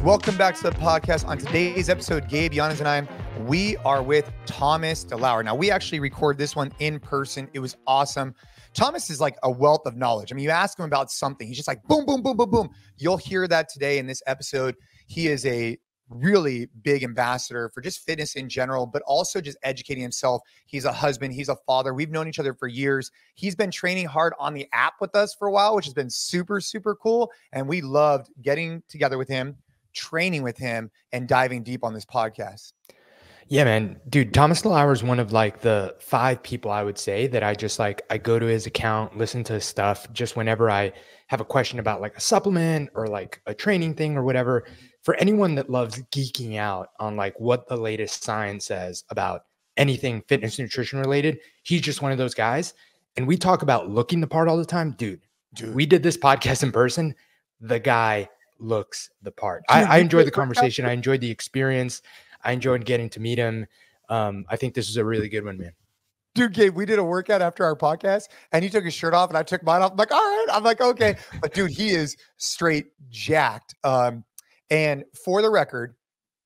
Welcome back to the podcast. On today's episode, Gabe, Giannis, and I, we are with Thomas DeLauer. Now, we actually record this one in person. It was awesome. Thomas is like a wealth of knowledge. I mean, you ask him about something, he's just like, boom, boom, boom, boom, boom. You'll hear that today in this episode. He is a really big ambassador for just fitness in general, but also just educating himself. He's a husband. He's a father. We've known each other for years. He's been training hard on the app with us for a while, which has been super, super cool. And we loved getting together with him, training with him, and diving deep on this podcast. Yeah, man. Dude, Thomas DeLauer is one of like the 5 people I would say that I just like, I go to his account, listen to his stuff just whenever I have a question about like a supplement or like a training thing or whatever. For anyone that loves geeking out on like what the latest science says about anything fitness, nutrition related, he's just one of those guys. And we talk about looking the part all the time. Dude, we did this podcast in person. The guy looks the part. I enjoyed the conversation. I enjoyed the experience. I enjoyed getting to meet him. I think this is a really good one, man. Dude, Gabe, we did a workout after our podcast and he took his shirt off and I took mine off. I'm like, all right. I'm like, okay. But dude, he is straight jacked. And for the record,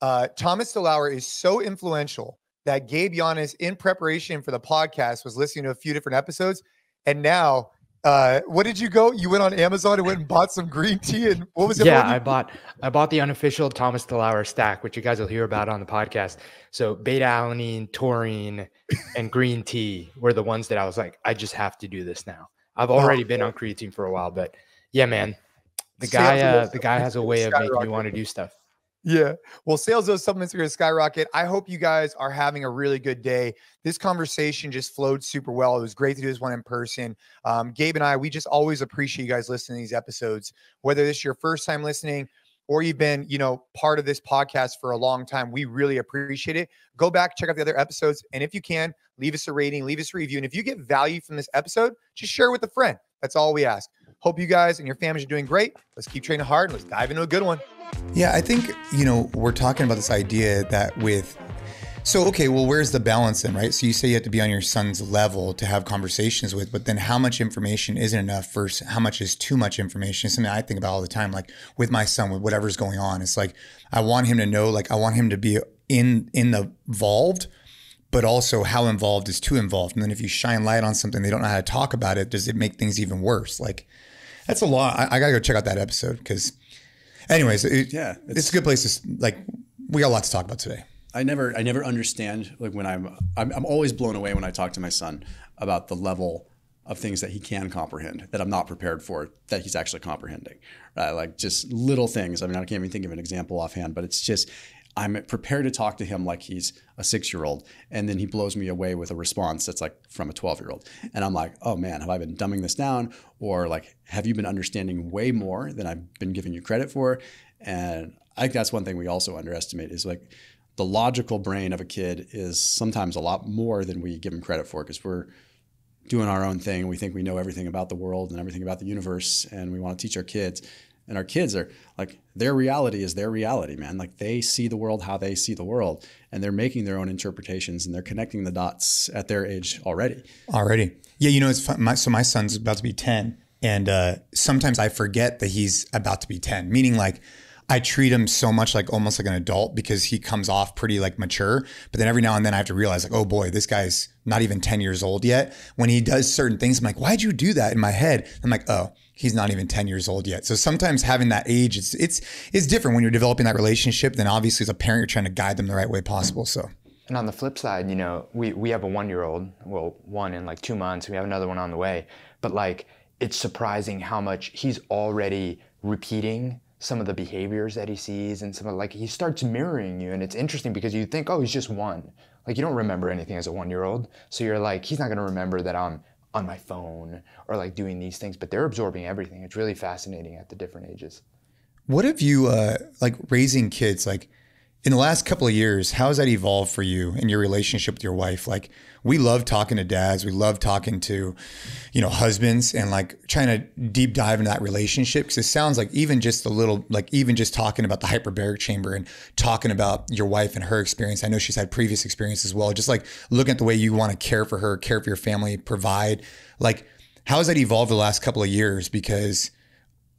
Thomas DeLauer is so influential that Gabe Giannis, in preparation for the podcast, was listening to a few different episodes. And now, what did you go? You went on Amazon and went and bought some green tea. And what was it? Yeah, I bought the unofficial Thomas DeLauer stack, which you guys will hear about on the podcast. So beta alanine, taurine, and green tea were the ones that I was like, I just have to do this now. I've already been on creatine for a while, but yeah, man. The guy has a way of making me want to do stuff. Yeah. Well, sales of those supplements are going to skyrocket. I hope you guys are having a really good day. This conversation just flowed super well. It was great to do this one in person. Gabe and I, we just always appreciate you guys listening to these episodes, whether this is your first time listening or you've been, part of this podcast for a long time. We really appreciate it. Go back, check out the other episodes. And if you can, leave us a rating, leave us a review. And if you get value from this episode, just share it with a friend. That's all we ask. Hope you guys and your families are doing great. Let's keep training hard and let's dive into a good one. Yeah, I think, we're talking about this idea that where's the balance then, right? So you say you have to be on your son's level to have conversations with, but then how much information isn't enough versus how much is too much information? It's something I think about all the time, like with my son, with whatever's going on. It's like, I want him to know, like I want him to be involved, but also how involved is too involved. And then if you shine light on something, they don't know how to talk about it. Does it make things even worse? Like that's a lot. I gotta go check out that episode because anyways, it's a good place to we got a lot to talk about today. I never understand like when I'm always blown away when I talk to my son about the level of things that he can comprehend that I'm not prepared for, that he's actually comprehending. Like just little things. I mean, I can't even think of an example offhand, but it's just I'm prepared to talk to him like he's a 6-year-old, and then he blows me away with a response that's like from a 12-year-old. And I'm like, oh man, have I been dumbing this down? Or like, have you been understanding way more than I've been giving you credit for? And I think that's one thing we also underestimate is like the logical brain of a kid is sometimes a lot more than we give him credit for because we're doing our own thing. We think we know everything about the world and everything about the universe, and we want to teach our kids. And our kids are like, their reality is their reality, man. Like they see the world how they see the world, and they're making their own interpretations and they're connecting the dots at their age already. Yeah. It's fun. So my son's about to be 10, and sometimes I forget that he's about to be 10, meaning like I treat him so much like almost like an adult because he comes off pretty like mature. But then every now and then I have to realize like, oh boy, this guy's not even 10 years old yet. When he does certain things, I'm like, why'd you do that? In my head, I'm like, oh, he's not even 10 years old yet. So sometimes having that age, it's different when you're developing that relationship. Then obviously as a parent, you're trying to guide them the right way possible. So. And on the flip side, we have a 1-year-old, well, one in like 2 months. We have another one on the way. But like, it's surprising how much he's already repeating some of the behaviors that he sees, and some of like he starts mirroring you. And it's interesting because you think, oh, he's just 1. Like you don't remember anything as a 1-year-old. So you're like, he's not going to remember that I'm on my phone or like doing these things, but they're absorbing everything. It's really fascinating at the different ages. What have you, like raising kids, like in the last couple of years, how has that evolved for you in your relationship with your wife? Like we love talking to dads. We love talking to, husbands and like trying to deep dive into that relationship. Cause it sounds like even just talking about the hyperbaric chamber and talking about your wife and her experience. I know she's had previous experience as well. Just like looking at the way you want to care for her, care for your family, provide, like how has that evolved the last couple of years? Because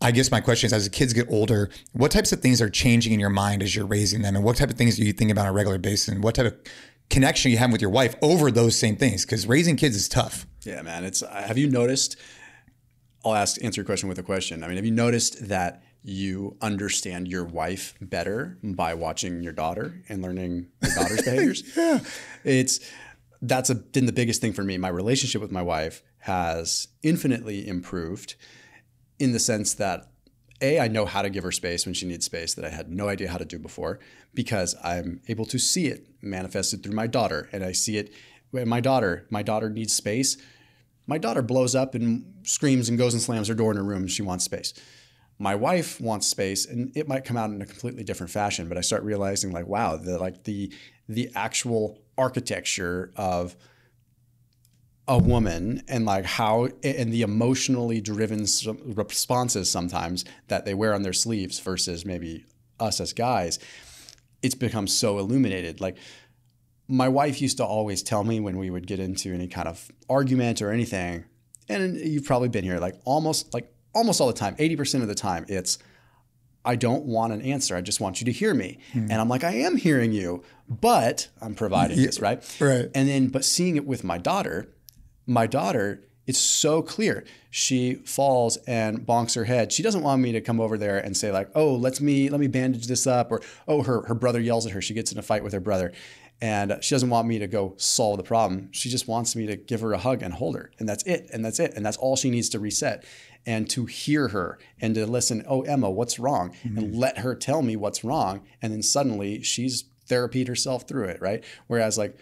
I guess my question is, as the kids get older, what types of things are changing in your mind as you're raising them? And what type of things do you think about on a regular basis? And what type of connection you have with your wife over those same things? Because raising kids is tough. Yeah, man. Have you noticed, I'll answer your question with a question. I mean, have you noticed that you understand your wife better by watching your daughter and learning your daughter's behaviors? Yeah. That's been the biggest thing for me. My relationship with my wife has infinitely improved in the sense that I know how to give her space when she needs space that I had no idea how to do before, because I'm able to see it manifested through my daughter. And I see it when my daughter needs space. My daughter blows up and screams and goes and slams her door in her room. She wants space. My wife wants space, and it might come out in a completely different fashion, but I start realizing like, wow, the actual architecture of a woman and like how, and the emotionally driven responses sometimes that they wear on their sleeves versus maybe us as guys, it's become so illuminated. Like my wife used to always tell me when we would get into any kind of argument or anything, and you've probably been here, almost all the time, 80% of the time, it's, I don't want an answer. I just want you to hear me. And I'm like, I am hearing you, but I'm providing this, right? Right. And then, but seeing it with my daughter, it's so clear. She falls and bonks her head. She doesn't want me to come over there and say like, oh, let me bandage this up. Or, oh, her brother yells at her. She gets in a fight with her brother. And she doesn't want me to go solve the problem. She just wants me to give her a hug and hold her. And that's it. And that's it. And that's all she needs to reset. And to hear her and to listen, oh, Emma, what's wrong? And let her tell me what's wrong. And then suddenly she's therapied herself through it, right? Whereas like,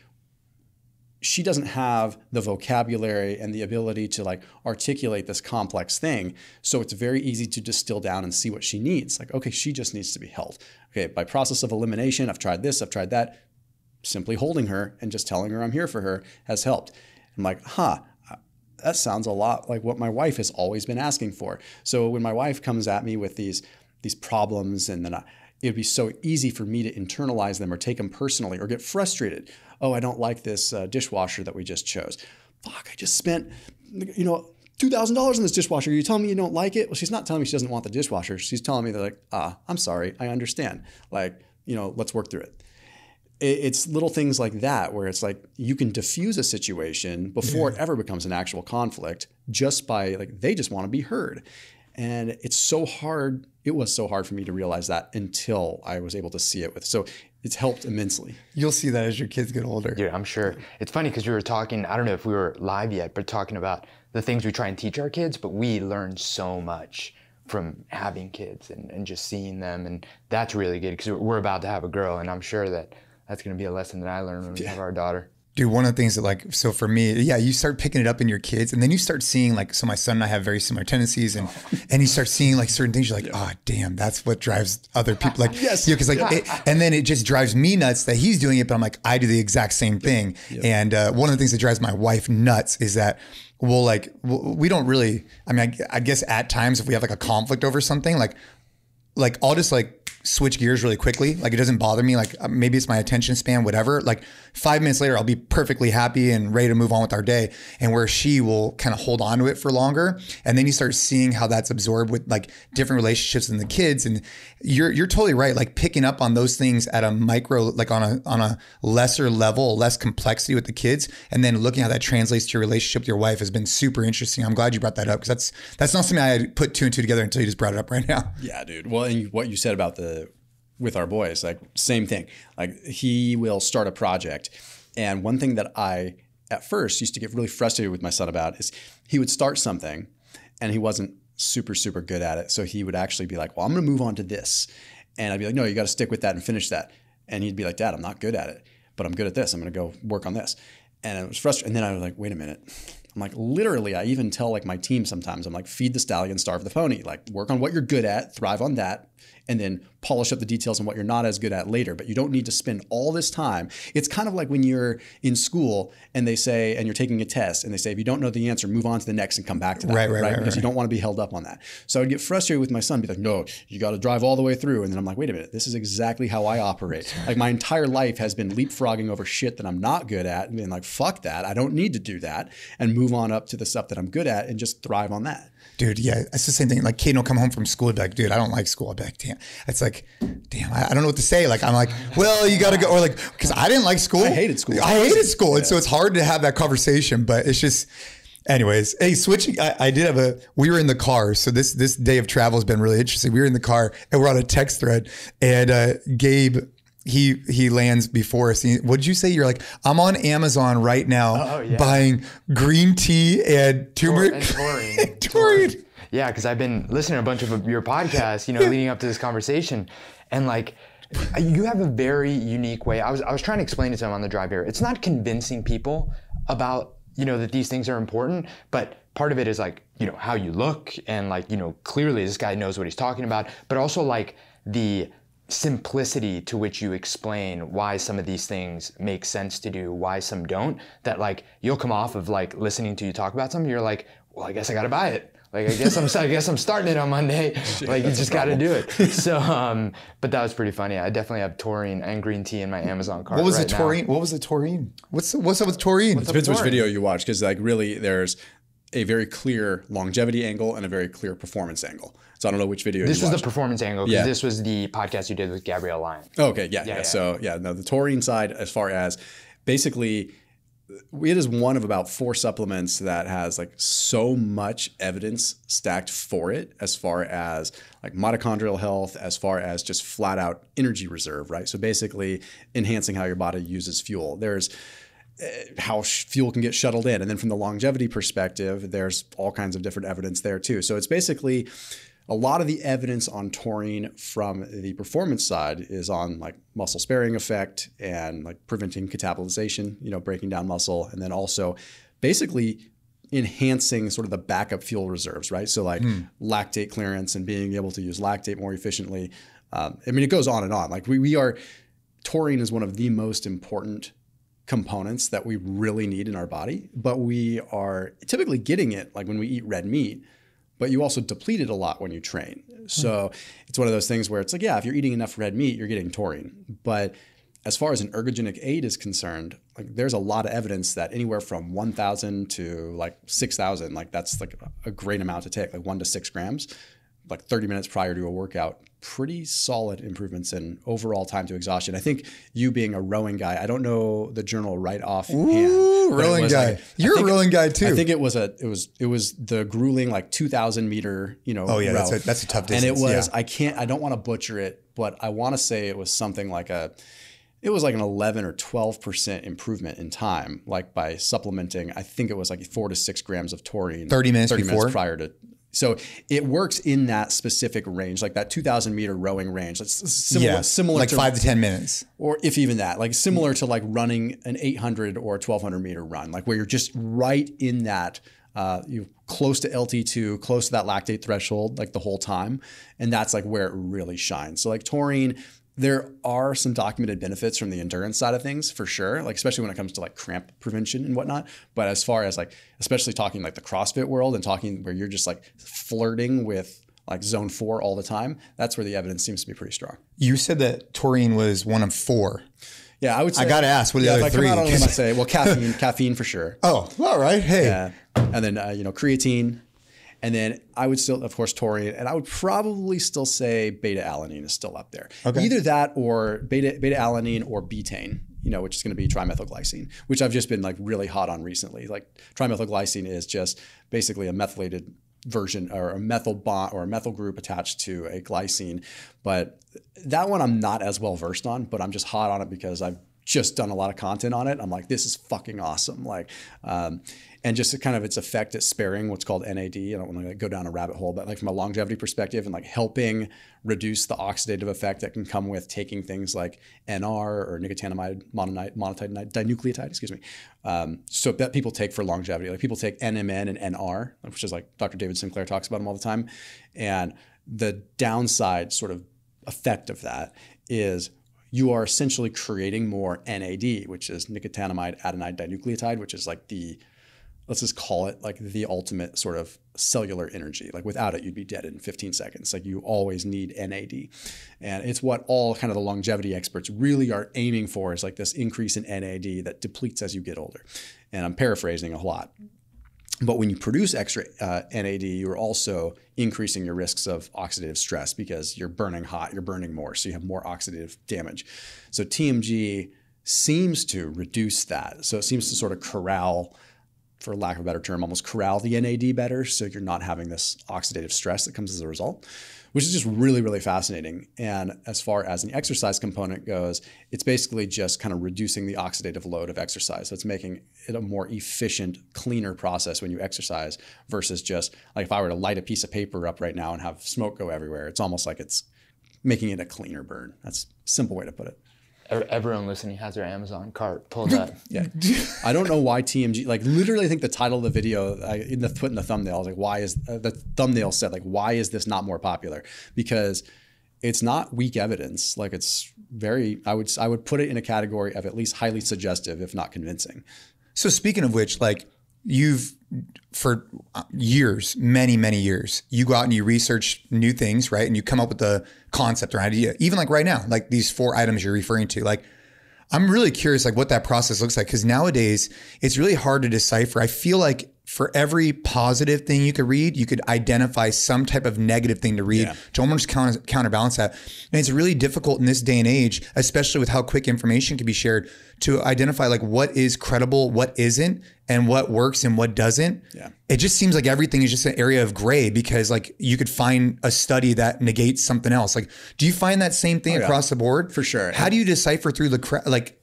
she doesn't have the vocabulary and the ability to like articulate this complex thing. So it's very easy to distill down and see what she needs. Like, okay, she just needs to be held. Okay, by process of elimination, I've tried this, I've tried that. Simply holding her and just telling her I'm here for her has helped. I'm like, that sounds a lot like what my wife has always been asking for. So when my wife comes at me with these problems, and then it'd be so easy for me to internalize them or take them personally or get frustrated. Oh, I don't like this dishwasher that we just chose. Fuck, I just spent, $2,000 on this dishwasher. You telling me you don't like it? Well, she's not telling me she doesn't want the dishwasher. She's telling me that like, I'm sorry, I understand. Like, let's work through it. It's little things like that where it's like you can diffuse a situation before it ever becomes an actual conflict just by like, they just want to be heard. And it's so hard. It was so hard for me to realize that until I was able to see it so it's helped immensely. You'll see that as your kids get older. Dude, I'm sure. It's funny because we were talking, I don't know if we were live yet, but talking about the things we try and teach our kids, but we learn so much from having kids and just seeing them. And that's really good because we're about to have a girl, and I'm sure that's going to be a lesson that I learned when we have our daughter. Dude, one of the things that so for me, you start picking it up in your kids, and then you start seeing so my son and I have very similar tendencies, and you start seeing certain things. You're like, damn, that's what drives other people. Yes. Because and then it just drives me nuts that he's doing it, but I'm like, I do the exact same thing. Yep. And one of the things that drives my wife nuts is that we don't really, I guess at times if we have a conflict over something, I'll just switch gears really quickly. It doesn't bother me. Maybe it's my attention span, whatever. 5 minutes later, I'll be perfectly happy and ready to move on with our day. And where she will kind of hold on to it for longer. And then you start seeing how that's absorbed with different relationships in the kids. And you're totally right. Picking up on those things at a micro, on a lesser level, less complexity with the kids. And then looking how that translates to your relationship with your wife has been super interesting. I'm glad you brought that up because that's not something I had put two and two together until you just brought it up right now. Yeah, dude. Well, and what you said about with our boys, same thing. He will start a project. And one thing that I, at first, used to get really frustrated with my son about is he would start something and he wasn't super, super good at it. So he would actually be like, well, I'm going to move on to this. And I'd be like, no, you got to stick with that and finish that. And he'd be like, Dad, I'm not good at it, but I'm good at this. I'm going to go work on this. And it was frustrating. And then I was like, wait a minute. I'm literally, I even tell my team sometimes, I'm feed the stallion, starve the pony, work on what you're good at, thrive on that, and then polish up the details on what you're not as good at later. But you don't need to spend all this time. It's kind of like when you're in school and they say, and you're taking a test and they say, if you don't know the answer, move on to the next and come back to that. Right. Because you don't want to be held up on that. So I'd get frustrated with my son, be like, no, you got to drive all the way through. And then I'm like, wait a minute, this is exactly how I operate. My entire life has been leapfrogging over shit that I'm not good at and being like, fuck that. I don't need to do that. And move on up to the stuff that I'm good at and just thrive on that. Dude, yeah, it's the same thing. Like, Caden will come home from school and be like, dude, I don't like school. I'll be like, damn. It's like, damn, I don't know what to say. Like, I'm like, well, you got to go. Or like, because I didn't like school. I hated school. Yeah. And so it's hard to have that conversation, but it's just, anyways. Hey, switching, we were in the car. So this day of travel has been really interesting. We were in the car and we're on a text thread, and Gabe, he lands before us. What did you say? You're like, I'm on Amazon right now buying green tea and turmeric and taurine. Yeah, because I've been listening to a bunch of your podcasts, leading up to this conversation, and like, you have a very unique way. I was trying to explain it to him on the drive here. It's not convincing people about that these things are important, but part of it is like how you look, and like clearly this guy knows what he's talking about, but also like the simplicity to which you explain why some of these things make sense to do, why some don't, that like you'll come off of like listening to you talk about something, you're like, well, I guess I gotta buy it. Like, I guess I'm starting it on Monday. Like, you just got to do it. So, but that was pretty funny. I definitely have taurine and green tea in my Amazon cart. What was the taurine? What's up with taurine? It depends which video you watch, because like really there's a very clear longevity angle and a very clear performance angle. So I don't know which video this you watched. This was the performance angle, because this was the podcast you did with Gabrielle Lyon. Oh, okay, yeah. So the taurine side, as far as basically, it is one of about 4 supplements that has like so much evidence stacked for it, as far as like mitochondrial health, as far as just flat out energy reserve, right? So basically enhancing how your body uses fuel. There's how fuel can get shuttled in. And then from the longevity perspective, there's all kinds of different evidence there too. So it's basically a lot of the evidence on taurine from the performance side is on like muscle sparing effect and like preventing catabolization, breaking down muscle, and then also basically enhancing sort of the backup fuel reserves, right? So like lactate clearance and being able to use lactate more efficiently. It goes on and on. Like taurine is one of the most important components that we really need in our body, but we are typically getting it like when we eat red meat, but you also deplete it a lot when you train. So it's one of those things where it's like, if you're eating enough red meat, you're getting taurine. But as far as an ergogenic aid is concerned, like there's a lot of evidence that anywhere from 1,000 to like 6,000, like that's like a great amount to take, like 1 to 6 grams, like 30 minutes prior to a workout. Pretty solid improvements in overall time to exhaustion. I think you being a rowing guy, I don't know the journal right offhand. Ooh, rowing guy. Like, you're a rowing guy too. I think it was the grueling like 2,000 meter, Oh yeah, row. that's a tough distance. And it was, I don't want to butcher it, but I want to say it was something like it was like an 11 or 12% improvement in time, like by supplementing. I think it was like 4 to 6 grams of taurine. 30 minutes prior to. So it works in that specific range, like that 2,000 meter rowing range. It's similar like to 5 to 10 minutes. Or if even that, like similar to like running an 800 or 1,200 meter run, like where you're just right in that, close to LT2, close to that lactate threshold, like the whole time. And that's like where it really shines. So like taurine, there are some documented benefits from the endurance side of things for sure, like especially when it comes to like cramp prevention and whatnot. But as far as like, especially talking like the CrossFit world and talking where you're just like flirting with like zone 4 all the time, that's where the evidence seems to be pretty strong. You said that taurine was one of 4. Yeah, I would say. I got to ask, what are the other 3? If I come out on them, I'd say, well, caffeine for sure. Oh, all right. Hey. Yeah. And then, creatine. And then I would still, of course, taurine, and I would probably still say beta-alanine is still up there. Okay. Either that or beta-alanine or betaine, which is going to be trimethylglycine, which I've just been like really hot on recently. Like trimethylglycine is just basically a methylated version or a methyl bond or a methyl group attached to a glycine. But that one I'm not as well versed on, but I'm just hot on it because I've just done a lot of content on it. I'm like, this is fucking awesome. Like, and just kind of its effect at sparing what's called NAD. I don't want to go down a rabbit hole, but like from a longevity perspective and like helping reduce the oxidative effect that can come with taking things like NR or nicotinamide monoamide dinucleotide, so that people take for longevity. Like people take NMN and NR, which is like Dr. David Sinclair talks about them all the time. And the downside sort of effect of that is you are essentially creating more NAD, which is nicotinamide adenine dinucleotide, which is like let's just call it like the ultimate sort of cellular energy. Like without it, you'd be dead in 15 seconds. Like you always need NAD. And it's what all kind of the longevity experts really are aiming for, is like this increase in NAD that depletes as you get older. And I'm paraphrasing a lot. But when you produce extra NAD, you're also increasing your risks of oxidative stress because you're burning hot, you're burning more, so you have more oxidative damage. So TMG seems to reduce that. So it seems to sort of corral, for lack of a better term, almost corral the NAD better, so you're not having this oxidative stress that comes as a result, which is just really, really fascinating. And as far as the exercise component goes, it's basically just kind of reducing the oxidative load of exercise. So it's making it a more efficient, cleaner process when you exercise versus just like if I were to light a piece of paper up right now and have smoke go everywhere, it's almost like it's making it a cleaner burn. That's a simple way to put it. Everyone listening has their Amazon cart pulled up. Yeah. I don't know why TMG, like literally I think the title of the video, put in the thumbnail, I was like, why is, the thumbnail said like, why is this not more popular? Because it's not weak evidence. Like it's very, I would put it in a category of at least highly suggestive, if not convincing. So speaking of which, like you've, for years, many, many years, you go out and you research new things, right? And you come up with a concept or idea, even like right now, like these 4 items you're referring to. Like, I'm really curious, like what that process looks like. Cause nowadays it's really hard to decipher. I feel like for every positive thing you could read, you could identify some type of negative thing to read to almost counterbalance that. And it's really difficult in this day and age, especially with how quick information can be shared, to identify like what is credible, what isn't, and what works and what doesn't. Yeah. It just seems like everything is just an area of gray because like you could find a study that negates something else. Like, do you find that same thing across the board? For sure. How do you decipher through the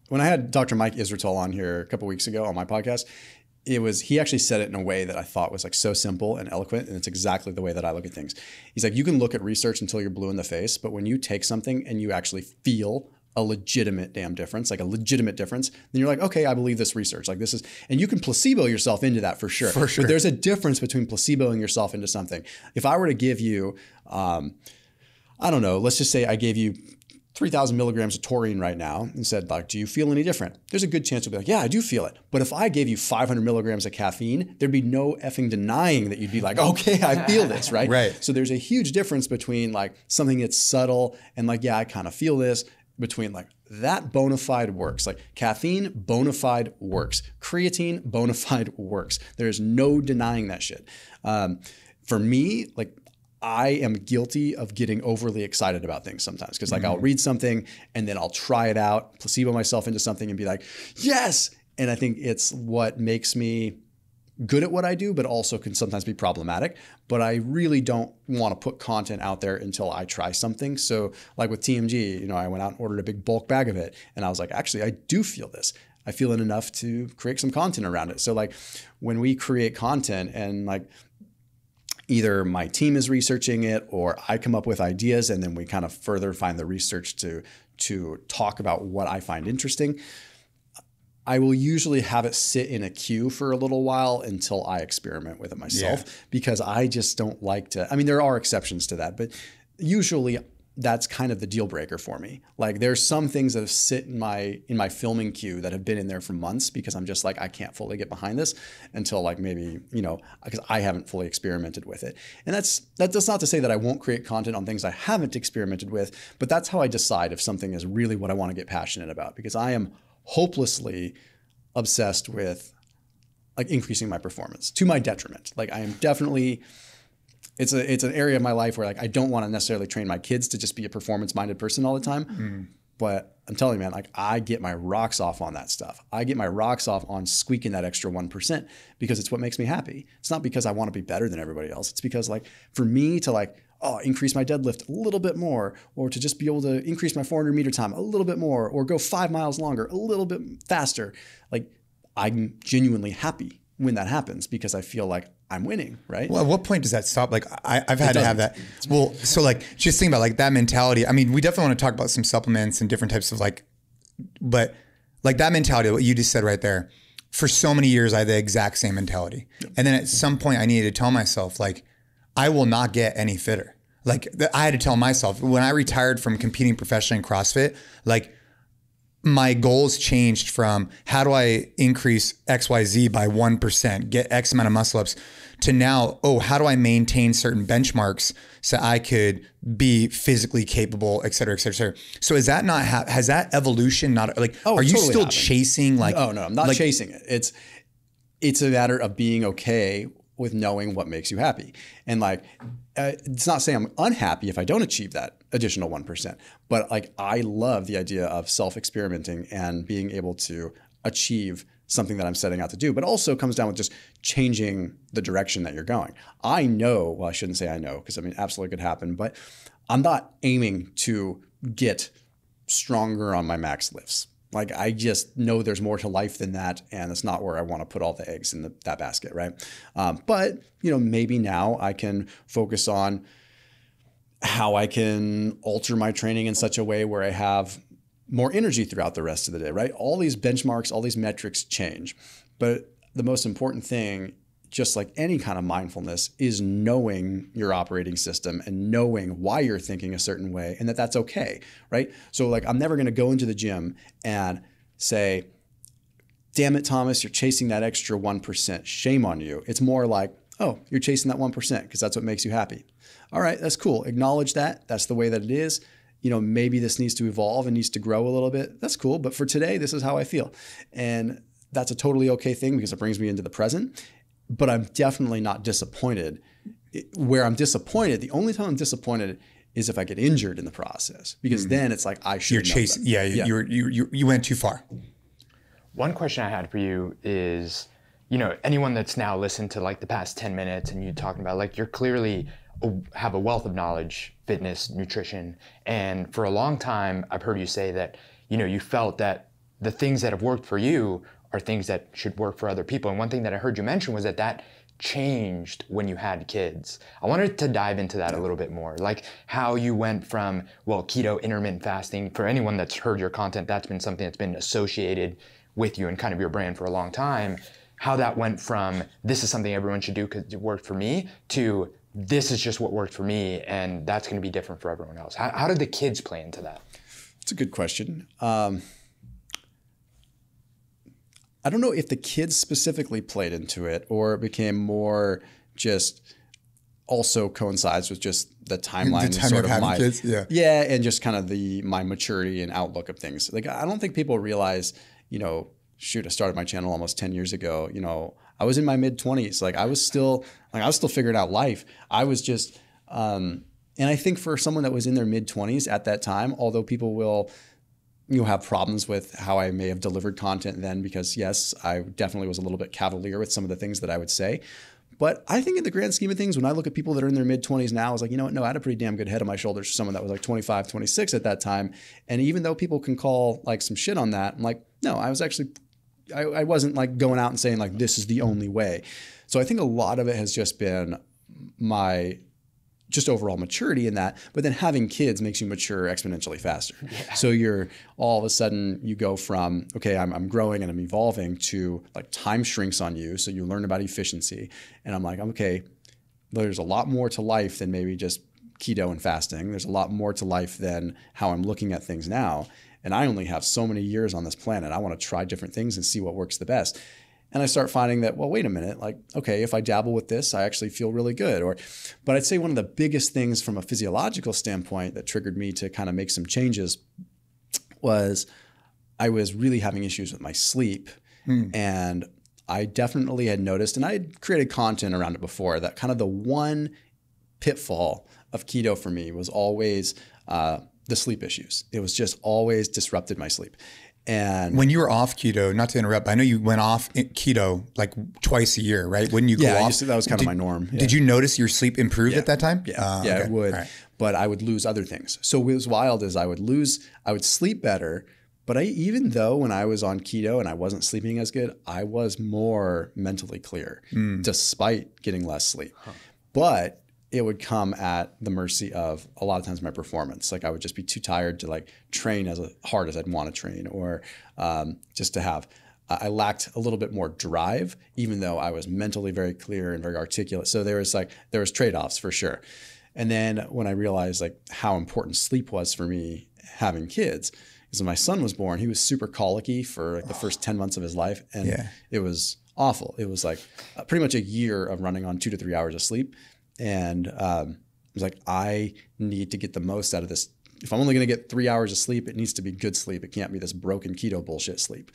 when I had Dr. Mike Israetel on here a couple of weeks ago on my podcast, he actually said it in a way that I thought was like so simple and eloquent. And it's exactly the way that I look at things. He's like, you can look at research until you're blue in the face, but when you take something and you actually feel a legitimate damn difference, like a legitimate difference, then you're like, okay, I believe this research. Like this is, and you can placebo yourself into that for sure. For sure. But there's a difference between placeboing yourself into something. If I were to give you, I don't know, let's just say I gave you 3,000 milligrams of taurine right now and said, like, do you feel any different? There's a good chance you'll be like, yeah, I do feel it. But if I gave you 500 milligrams of caffeine, there'd be no effing denying that you'd be like, okay, I feel this, right? Right. So there's a huge difference between like something that's subtle and like, yeah, I kind of feel this, between like that bona fide works. Like caffeine, bona fide works. Creatine, bona fide works. There's no denying that shit. For me, like, I am guilty of getting overly excited about things sometimes because like I'll read something and then I'll try it out, placebo myself into something and be like, yes. And I think it's what makes me good at what I do, but also can sometimes be problematic. But I really don't want to put content out there until I try something. So like with TMG, I went out and ordered a big bulk bag of it. And I was like, actually, I do feel this. I feel it enough to create some content around it. So like when we create content and like, either my team is researching it or I come up with ideas and then we kind of further find the research to talk about what I find interesting. I will usually have it sit in a queue for a little while until I experiment with it myself because I just don't like to, I mean, there are exceptions to that, but usually that's kind of the deal breaker for me. Like there's some things that have sit in my filming queue that have been in there for months because I'm just like, I can't fully get behind this until like maybe, because I haven't fully experimented with it. And that's not to say that I won't create content on things I haven't experimented with, but that's how I decide if something is really what I want to get passionate about because I am hopelessly obsessed with like increasing my performance to my detriment. Like I am definitely... It's an area of my life where like I don't want to necessarily train my kids to just be a performance-minded person all the time. But I'm telling you, man, like I get my rocks off on that stuff. I get my rocks off on squeaking that extra 1% because it's what makes me happy. It's not because I want to be better than everybody else. It's because like for me to like, increase my deadlift a little bit more, or to just be able to increase my 400 meter time a little bit more, or go 5 miles longer, a little bit faster. Like I'm genuinely happy when that happens because I feel like I'm winning, right? Well, at what point does that stop? Like I've had to have that. Well, so like just think about like that mentality. I mean, we definitely want to talk about some supplements and different types of like, but like that mentality, what you just said right there, for so many years, I had the exact same mentality. And then at some point I needed to tell myself like, I will not get any fitter. Like I had to tell myself when I retired from competing professionally in CrossFit, like my goals changed from how do I increase XYZ by 1%, get X amount of muscle ups, to now, how do I maintain certain benchmarks so I could be physically capable, et cetera, et cetera, et cetera. So is that not, has that evolution not like, are you still chasing like? No, I'm not like, chasing it. it's a matter of being okay with knowing what makes you happy. And like, it's not saying I'm unhappy if I don't achieve that additional 1%, but like, I love the idea of self-experimenting and being able to achieve something that I'm setting out to do, but also comes down with just changing the direction that you're going. I know, well, I shouldn't say I know, because I mean, absolutely could happen, but I'm not aiming to get stronger on my max lifts. Like, I just know there's more to life than that, and it's not where I want to put all the eggs in that basket, right? But, you know, maybe now I can focus on how I can alter my training in such a way where I have more energy throughout the rest of the day, right? All these benchmarks, all these metrics change. But the most important thing, just like any kind of mindfulness, is knowing your operating system and knowing why you're thinking a certain way, and that that's okay, right? So like, I'm never going to go into the gym and say, damn it, Thomas, you're chasing that extra 1%. Shame on you. It's more like, oh, you're chasing that 1% because that's what makes you happy. All right, that's cool. Acknowledge that. That's the way that it is. You know, maybe this needs to evolve and needs to grow a little bit. That's cool. But for today, this is how I feel. And that's a totally okay thing because it brings me into the present. But I'm definitely not disappointed. Where I'm disappointed, the only time I'm disappointed is if I get injured in the process, because then it's like, I should. You're chasing. Yeah, you went too far. One question I had for you is, you know, anyone that's now listened to like the past 10 minutes and you talking about, like, you're clearly have a wealth of knowledge, fitness, nutrition. And for a long time, I've heard you say that, you know, you felt that the things that have worked for you are things that should work for other people. And one thing that I heard you mention was that that changed when you had kids. I wanted to dive into that a little bit more, like how you went from, well, keto, intermittent fasting. For anyone that's heard your content, that's been something that's been associated with you and kind of your brand for a long time. How that went from, this is something everyone should do because it worked for me, to this is just what worked for me and that's going to be different for everyone else. How did the kids play into that? It's a good question. I don't know if the kids specifically played into it or it became more just also coincides with just the timeline. The time sort of having my kids, yeah, and just kind of my maturity and outlook of things. Like, I don't think people realize, you know, shoot, I started my channel almost 10 years ago. You know, I was in my mid-20s. Like, I was still figuring out life. I was just, and I think for someone that was in their mid-20s at that time, although people will, you have problems with how I may have delivered content then, because yes, I definitely was a little bit cavalier with some of the things that I would say. But I think in the grand scheme of things, when I look at people that are in their mid-20s now, I was like, you know what? No, I had a pretty damn good head on my shoulders for someone that was like 25, 26 at that time. And even though people can call like some shit on that, I'm like, no, I was actually, I wasn't like going out and saying like, this is the only way. So I think a lot of it has just been my just overall maturity in that, but then having kids makes you mature exponentially faster. Yeah. So you're all of a sudden you go from, okay, I'm growing and I'm evolving, to like time shrinks on you. So you learn about efficiency, and I'm like, okay, there's a lot more to life than maybe just keto and fasting. There's a lot more to life than how I'm looking at things now. And I only have so many years on this planet. I want to try different things and see what works the best. And I start finding that, well, wait a minute, like, okay, if I dabble with this, I actually feel really good. But I'd say one of the biggest things from a physiological standpoint that triggered me to kind of make some changes was I was really having issues with my sleep. And I definitely had noticed, and I had created content around it before, that kind of the one pitfall of keto for me was always the sleep issues. It was just always disrupted my sleep. And when you were off keto, not to interrupt, I know you went off keto like twice a year, right? Wouldn't you go off? Yeah, that was kind of my norm. Yeah. Did you notice your sleep improved at that time? Yeah, okay. It would. Right. But I would lose other things. So what was wild is I would sleep better, but even though when I was on keto and I wasn't sleeping as good, I was more mentally clear despite getting less sleep. But it would come at the mercy of a lot of times my performance. Like, I would just be too tired to like train as hard as I'd want to train, or just to have, I lacked a little bit more drive, even though I was mentally very clear and very articulate. So there was trade-offs for sure. And then when I realized like how important sleep was for me having kids, because when my son was born, he was super colicky for like the first 10 months of his life. And it was awful. It was like pretty much a year of running on 2 to 3 hours of sleep. And I was like, I need to get the most out of this if I'm only going to get 3 hours of sleep, it needs to be good sleep. It can't be this broken keto bullshit sleep.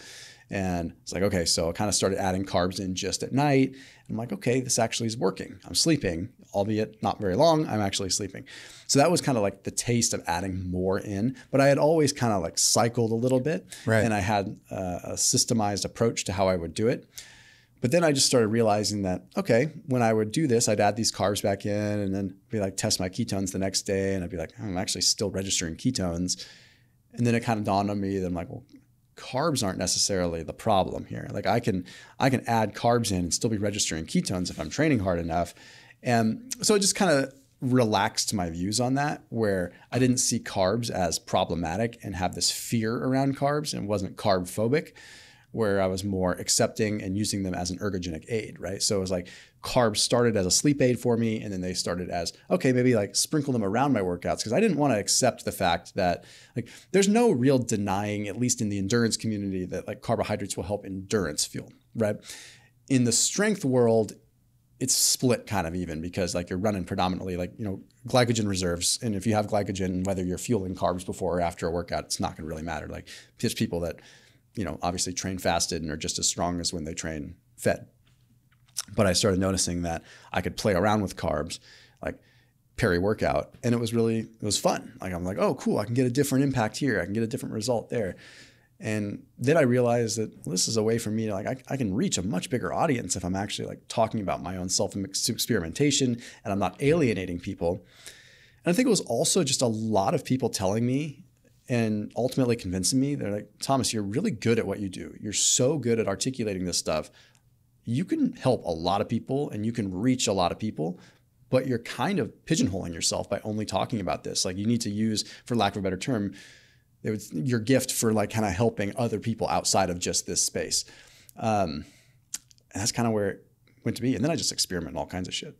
And it's like, okay, so I kind of started adding carbs in just at night. And I'm like, okay, this actually is working. I'm sleeping, albeit not very long. I'm actually sleeping. So that was kind of like the taste of adding more in. But I had always kind of like cycled a little bit. Right. And I had a systemized approach to how I would do it. But then I just started realizing that, okay, when I would do this, I'd add these carbs back in and then be like, test my ketones the next day. And I'd be like, I'm actually still registering ketones. And then it kind of dawned on me that I'm like, well, carbs aren't necessarily the problem here. Like I can add carbs in and still be registering ketones if I'm training hard enough. And so it just kind of relaxed my views on that, where I didn't see carbs as problematic and have this fear around carbs and wasn't carb phobic, where I was more accepting and using them as an ergogenic aid, right? So it was like carbs started as a sleep aid for me, and then they started as, okay, maybe like sprinkle them around my workouts, because I didn't want to accept the fact that like there's no real denying, at least in the endurance community, that like carbohydrates will help endurance fuel, right? In the strength world, it's split kind of even, because like you're running predominantly like, glycogen reserves. And if you have glycogen, whether you're fueling carbs before or after a workout, it's not going to really matter. Like there's people that obviously train fasted and are just as strong as when they train fed. But I started noticing that I could play around with carbs, like peri-workout, and it was fun. Like I'm like, oh, cool, I can get a different impact here. I can get a different result there. And then I realized that this is a way for me to I can reach a much bigger audience if I'm actually like talking about my own self-experimentation and I'm not alienating people. And I think it was also just a lot of people telling me and ultimately convincing me, they're like, Thomas, you're really good at what you do. You're so good at articulating this stuff. You can help a lot of people and you can reach a lot of people, but you're kind of pigeonholing yourself by only talking about this. Like you need to use, for lack of a better term, your gift for like kind of helping other people outside of just this space. And that's kind of where it went to be. And then I just experiment in all kinds of shit.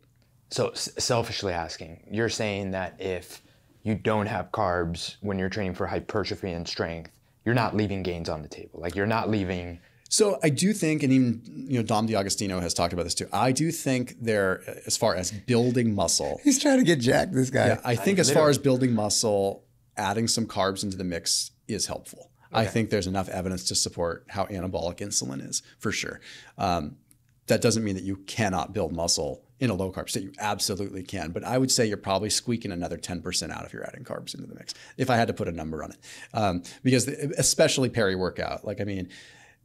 So selfishly asking, you're saying that if you don't have carbs when you're training for hypertrophy and strength, you're not leaving gains on the table. Like you're not leaving. So I do think, and even Dom D'Agostino has talked about this too. I do think as far as building muscle, he's trying to get jacked. This guy. Yeah, I think as far as building muscle, adding some carbs into the mix is helpful. Okay. I think there's enough evidence to support how anabolic insulin is, for sure. That doesn't mean that you cannot build muscle in a low carb state. You absolutely can. But I would say you're probably squeaking another 10% out if you're adding carbs into the mix, if I had to put a number on it. Because especially peri-workout,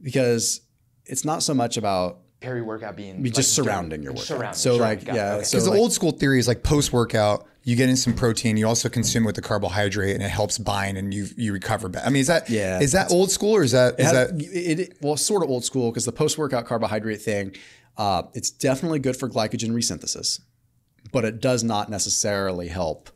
because it's not so much about peri-workout being just surrounding your workout. So because the old school theory is like post-workout, you get in some protein, you also consume with the carbohydrate, and it helps bind, and you recover better. I mean, is that old school, or is that well, sort of old school, because the post-workout carbohydrate thing, it's definitely good for glycogen resynthesis, but it does not necessarily help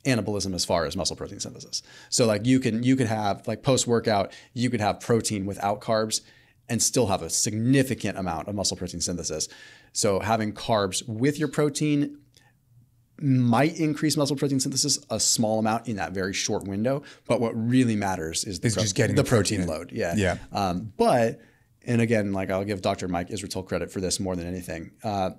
anabolism as far as muscle protein synthesis. So like you could have like post-workout, you could have protein without carbs and still have a significant amount of muscle protein synthesis. So having carbs with your protein might increase muscle protein synthesis a small amount in that very short window. But what really matters is just getting the protein load. Yeah. Yeah. And again, like I'll give Dr. Mike Israetel credit for this more than anything,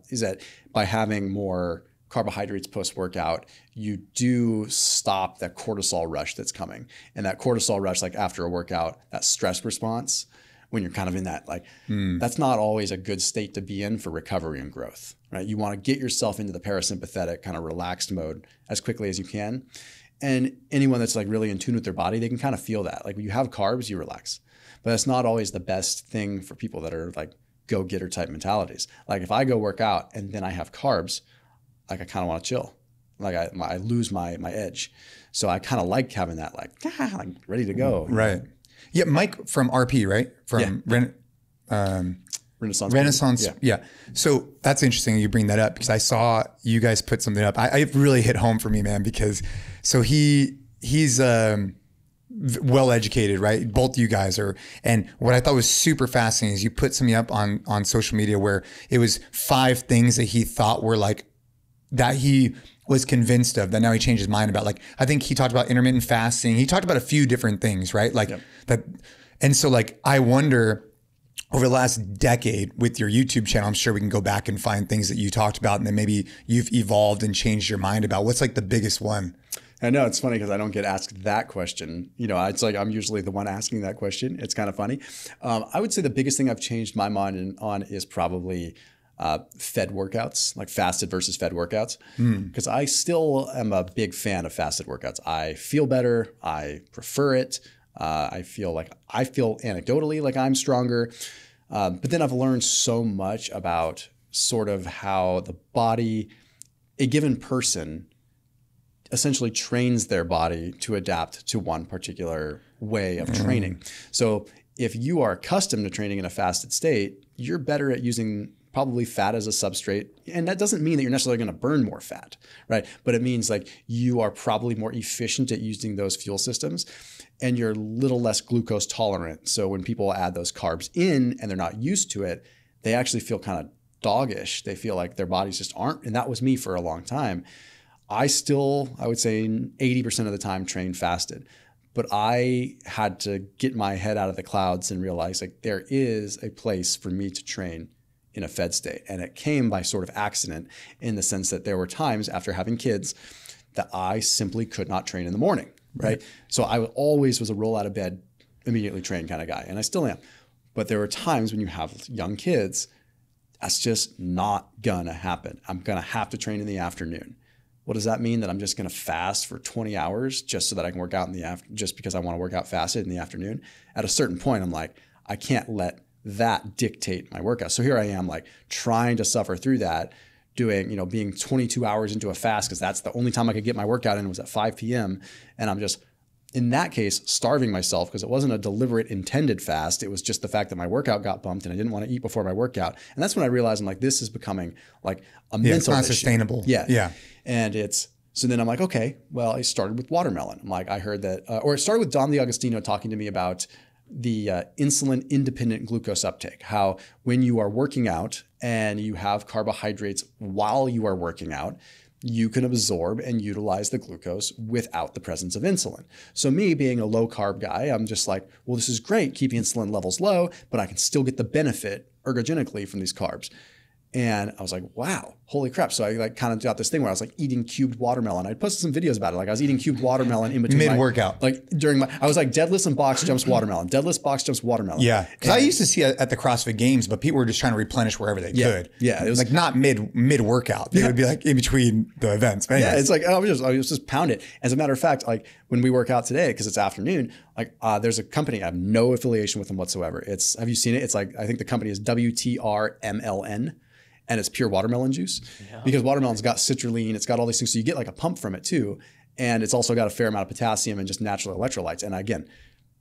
is that by having more carbohydrates post-workout, you do stop that cortisol rush that's coming. And that cortisol rush, like after a workout, that stress response, when you're kind of in that, that's not always a good state to be in for recovery and growth, right? You want to get yourself into the parasympathetic kind of relaxed mode as quickly as you can. And anyone that's like really in tune with their body, they can kind of feel that. Like when you have carbs, you relax. But that's not always the best thing for people that are like go-getter type mentalities. Like if I go work out and then I have carbs, like I kind of want to chill. Like I lose my edge. So I kind of like having that like ready to go. Right. Yeah, Mike from RP, right? From Renaissance. Yeah. So that's interesting you bring that up, because I saw you guys put something up. I really hit home for me, man, because so he's well educated, right? Both you guys are. And what I thought was super fascinating is you put something up on social media where it was 5 things that he thought were like, that he was convinced of, that now he changed his mind about. Like, I think he talked about intermittent fasting. He talked about a few different things, right? Like that. And so like, I wonder over the last decade with your YouTube channel, I'm sure we can go back and find things that you talked about and then maybe you've evolved and changed your mind about. What's like the biggest one? I know it's funny because I don't get asked that question. You know, it's like I'm usually the one asking that question. It's kind of funny. I would say the biggest thing I've changed my mind on is probably fed workouts, like fasted versus fed workouts. Because I still am a big fan of fasted workouts. I feel better. I prefer it. I feel anecdotally like I'm stronger. But then I've learned so much about sort of how the body, a given person, essentially trains their body to adapt to one particular way of training. So if you are accustomed to training in a fasted state, you're better at using probably fat as a substrate. And that doesn't mean that you're necessarily going to burn more fat, right? But it means like you are probably more efficient at using those fuel systems and you're a little less glucose tolerant. So when people add those carbs in and they're not used to it, they actually feel kind of doggish. They feel like their bodies just aren't. And that was me for a long time. I would say 80% of the time train fasted, but I had to get my head out of the clouds and realize like there is a place for me to train in a fed state. And it came by sort of accident in the sense that there were times after having kids that I simply could not train in the morning, right? So I always was a roll out of bed, immediately train kind of guy. And I still am. But there were times when you have young kids, that's just not gonna happen. I'm gonna have to train in the afternoon. What does that mean? That I'm just going to fast for 20 hours just so that I can work out in the afternoon, just because I want to work out fasted in the afternoon? At a certain point, I'm like, I can't let that dictate my workout. So here I am, like trying to suffer through that, doing, being 22 hours into a fast because that's the only time I could get my workout in was at 5 p.m. And I'm just, in that case, starving myself because it wasn't a deliberate intended fast. It was just the fact that my workout got bumped and I didn't want to eat before my workout. And that's when I realized I'm like, this is becoming like a mental it's not issue. Sustainable. Yeah. And so then I'm like, okay, well, I started with watermelon. I'm like, I heard that, or it started with Dom D'Agostino talking to me about the insulin independent glucose uptake, how when you are working out and you have carbohydrates while you are working out, you can absorb and utilize the glucose without the presence of insulin. So me being a low carb guy, I'm just like, well, this is great, keeping insulin levels low, but I can still get the benefit ergogenically from these carbs. And I was like, wow, holy crap. So I like kind of got this thing where I was like eating cubed watermelon. I posted some videos about it. Like I was eating cubed watermelon in between mid-workout. I was like deadlifts and box jumps watermelon, deadlifts, box jumps watermelon. Yeah. Because I used to see it at the CrossFit Games, but people were just trying to replenish wherever they could. Yeah. It was like not mid-workout. They would be like in between the events. But yeah. It's like, I was just pound it. As a matter of fact, like when we work out today, because it's afternoon, like there's a company, I have no affiliation with them whatsoever. Have you seen it? It's like, I think the company is WTRMLN. And it's pure watermelon juice because watermelon's got citrulline. It's got all these things. So you get like a pump from it too. And it's also got a fair amount of potassium and just natural electrolytes. And again,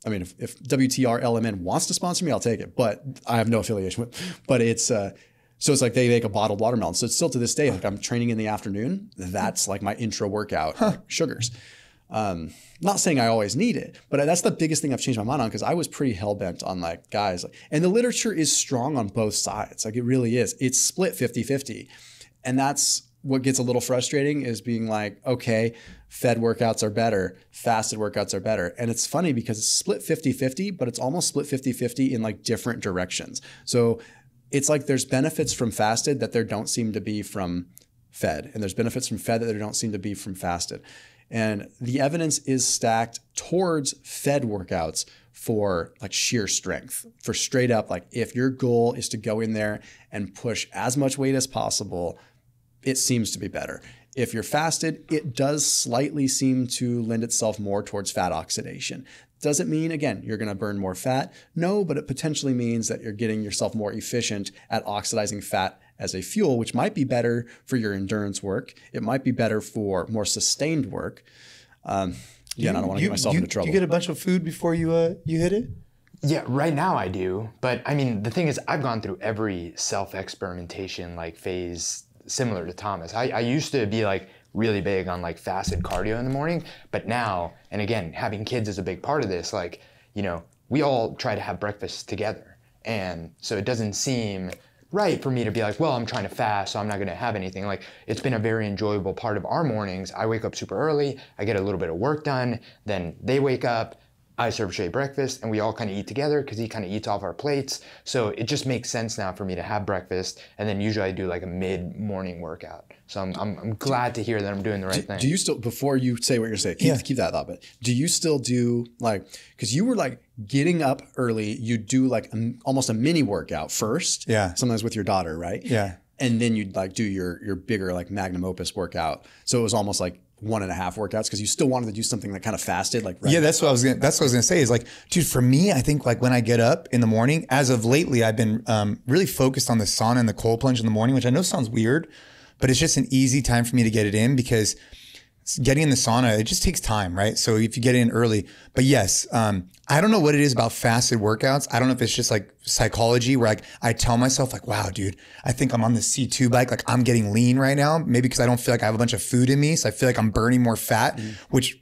I mean, if WTRLMN wants to sponsor me, I'll take it, but I have no affiliation with, but it's, so it's like they make a bottled watermelon. So it's still to this day, like I'm training in the afternoon. That's like my intro workout, like sugars. Not saying I always need it, but that's the biggest thing I've changed my mind on because I was pretty hell-bent on like guys, and the literature is strong on both sides. Like it really is. It's split 50-50. And that's what gets a little frustrating is being like, okay, fed workouts are better, fasted workouts are better. And it's funny because it's split 50-50, but it's almost split 50-50 in like different directions. So it's like there's benefits from fasted that there don't seem to be from fed. And there's benefits from fed that there don't seem to be from fasted. And the evidence is stacked towards fed workouts for like sheer strength, for straight up, like if your goal is to go in there and push as much weight as possible, it seems to be better. If you're fasted, it does slightly seem to lend itself more towards fat oxidation. Does it mean, again, you're going to burn more fat? No, but it potentially means that you're getting yourself more efficient at oxidizing fat as a fuel, which might be better for your endurance work. It might be better for more sustained work. I don't want to get myself into trouble. You get a bunch of food before you hit it? Yeah, right now I do. But I mean, the thing is, I've gone through every self-experimentation like phase similar to Thomas. I used to be like really big on like fasted cardio in the morning, but now, and again, having kids is a big part of this, like, we all try to have breakfast together. And so it doesn't seem right for me to be like, well, I'm trying to fast, so I'm not going to have anything. Like, it's been a very enjoyable part of our mornings. I wake up super early, I get a little bit of work done, then they wake up, I serve Shay breakfast, and we all kind of eat together because he kind of eats off our plates. So it just makes sense now for me to have breakfast, and then usually I do like a mid-morning workout. So I'm glad to hear that I'm doing the right thing. Do you still, before you say what you're saying, keep that thought, but do you still do like, because you were like getting up early, you do like almost a mini workout first. Yeah. Sometimes with your daughter, right? Yeah. And then you'd like do your bigger like magnum opus workout. So it was almost like 1.5 workouts because you still wanted to do something that kind of fasted, like Yeah, that's what I was gonna say is like, dude, for me, I think like when I get up in the morning, as of lately, I've been really focused on the sauna and the cold plunge in the morning, which I know sounds weird, but it's just an easy time for me to get it in because getting in the sauna, it just takes time, right? So if you get in early, but yes, I don't know what it is about fasted workouts. I don't know if it's just like psychology where like I tell myself like, wow, dude, I think I'm on the C2 bike. Like I'm getting lean right now, maybe because I don't feel like I have a bunch of food in me. So I feel like I'm burning more fat, which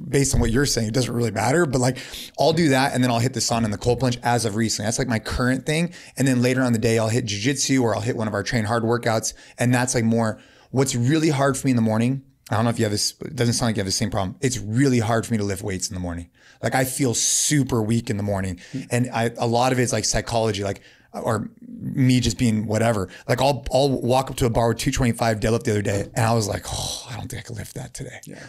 based on what you're saying, it doesn't really matter, but like I'll do that. And then I'll hit the sauna and the cold plunge as of recently. That's like my current thing. And then later on in the day, I'll hit jiu-jitsu or I'll hit one of our train hard workouts. And that's like more what's really hard for me in the morning. I don't know if you have this, it doesn't sound like you have the same problem. It's really hard for me to lift weights in the morning. Like I feel super weak in the morning. And a lot of it's like psychology, like, or me just being whatever. Like I'll walk up to a bar with 225 deadlift the other day. And I was like, oh, I don't think I can lift that today. Yeah.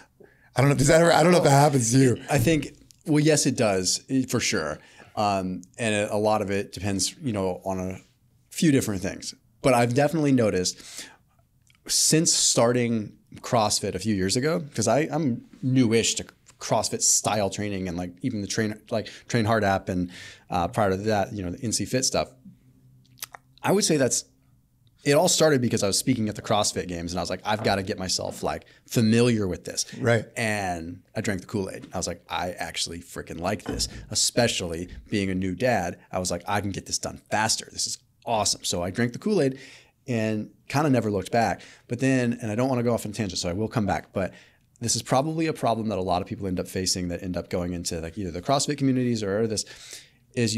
I don't know. I don't know if that happens to you. I think, well, yes, it does for sure. And a lot of it depends, on a few different things, but I've definitely noticed since starting CrossFit a few years ago, because I'm newish to CrossFit style training and like even the Train Hard app and prior to that, the NCFIT stuff. I would say it all started because I was speaking at the CrossFit Games and I was like, I've got to get myself like familiar with this. Right. And I drank the Kool-Aid. I was like, I actually freaking like this, especially being a new dad. I was like, I can get this done faster. This is awesome. So I drank the Kool-Aid and kind of never looked back. But then, and I don't want to go off on a tangent, so I will come back, but this is probably a problem that a lot of people end up facing that end up going into like either the CrossFit communities or this, is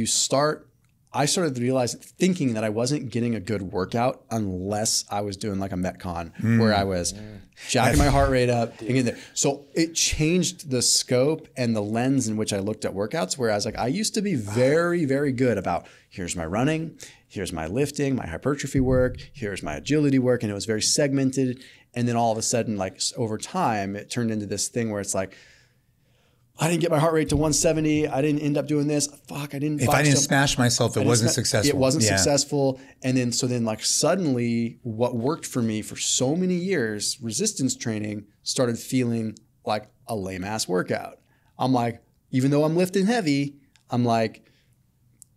I started to realize thinking that I wasn't getting a good workout unless I was doing like a Metcon where I was jacking my heart rate up and getting there. So it changed the scope and the lens in which I looked at workouts, whereas like I used to be very, very good about here's my running, here's my lifting, my hypertrophy work, here's my agility work. And it was very segmented. And then all of a sudden, like over time, it turned into this thing where it's like, I didn't get my heart rate to 170. I didn't end up doing this. Fuck, I didn't. If I didn't smash myself, it wasn't successful. It wasn't successful. And then, like suddenly what worked for me for so many years, resistance training, started feeling like a lame ass workout. I'm like, even though I'm lifting heavy, I'm like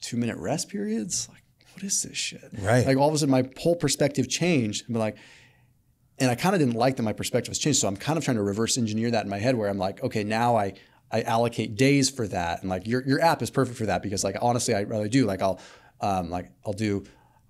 2-minute rest periods. Like, what is this shit? Right. Like all of a sudden my whole perspective changed. And I kind of didn't like that my perspective has changed. So I'm kind of trying to reverse engineer that in my head where I'm like, okay, now I allocate days for that. And like your app is perfect for that because like, honestly, I really do. Like I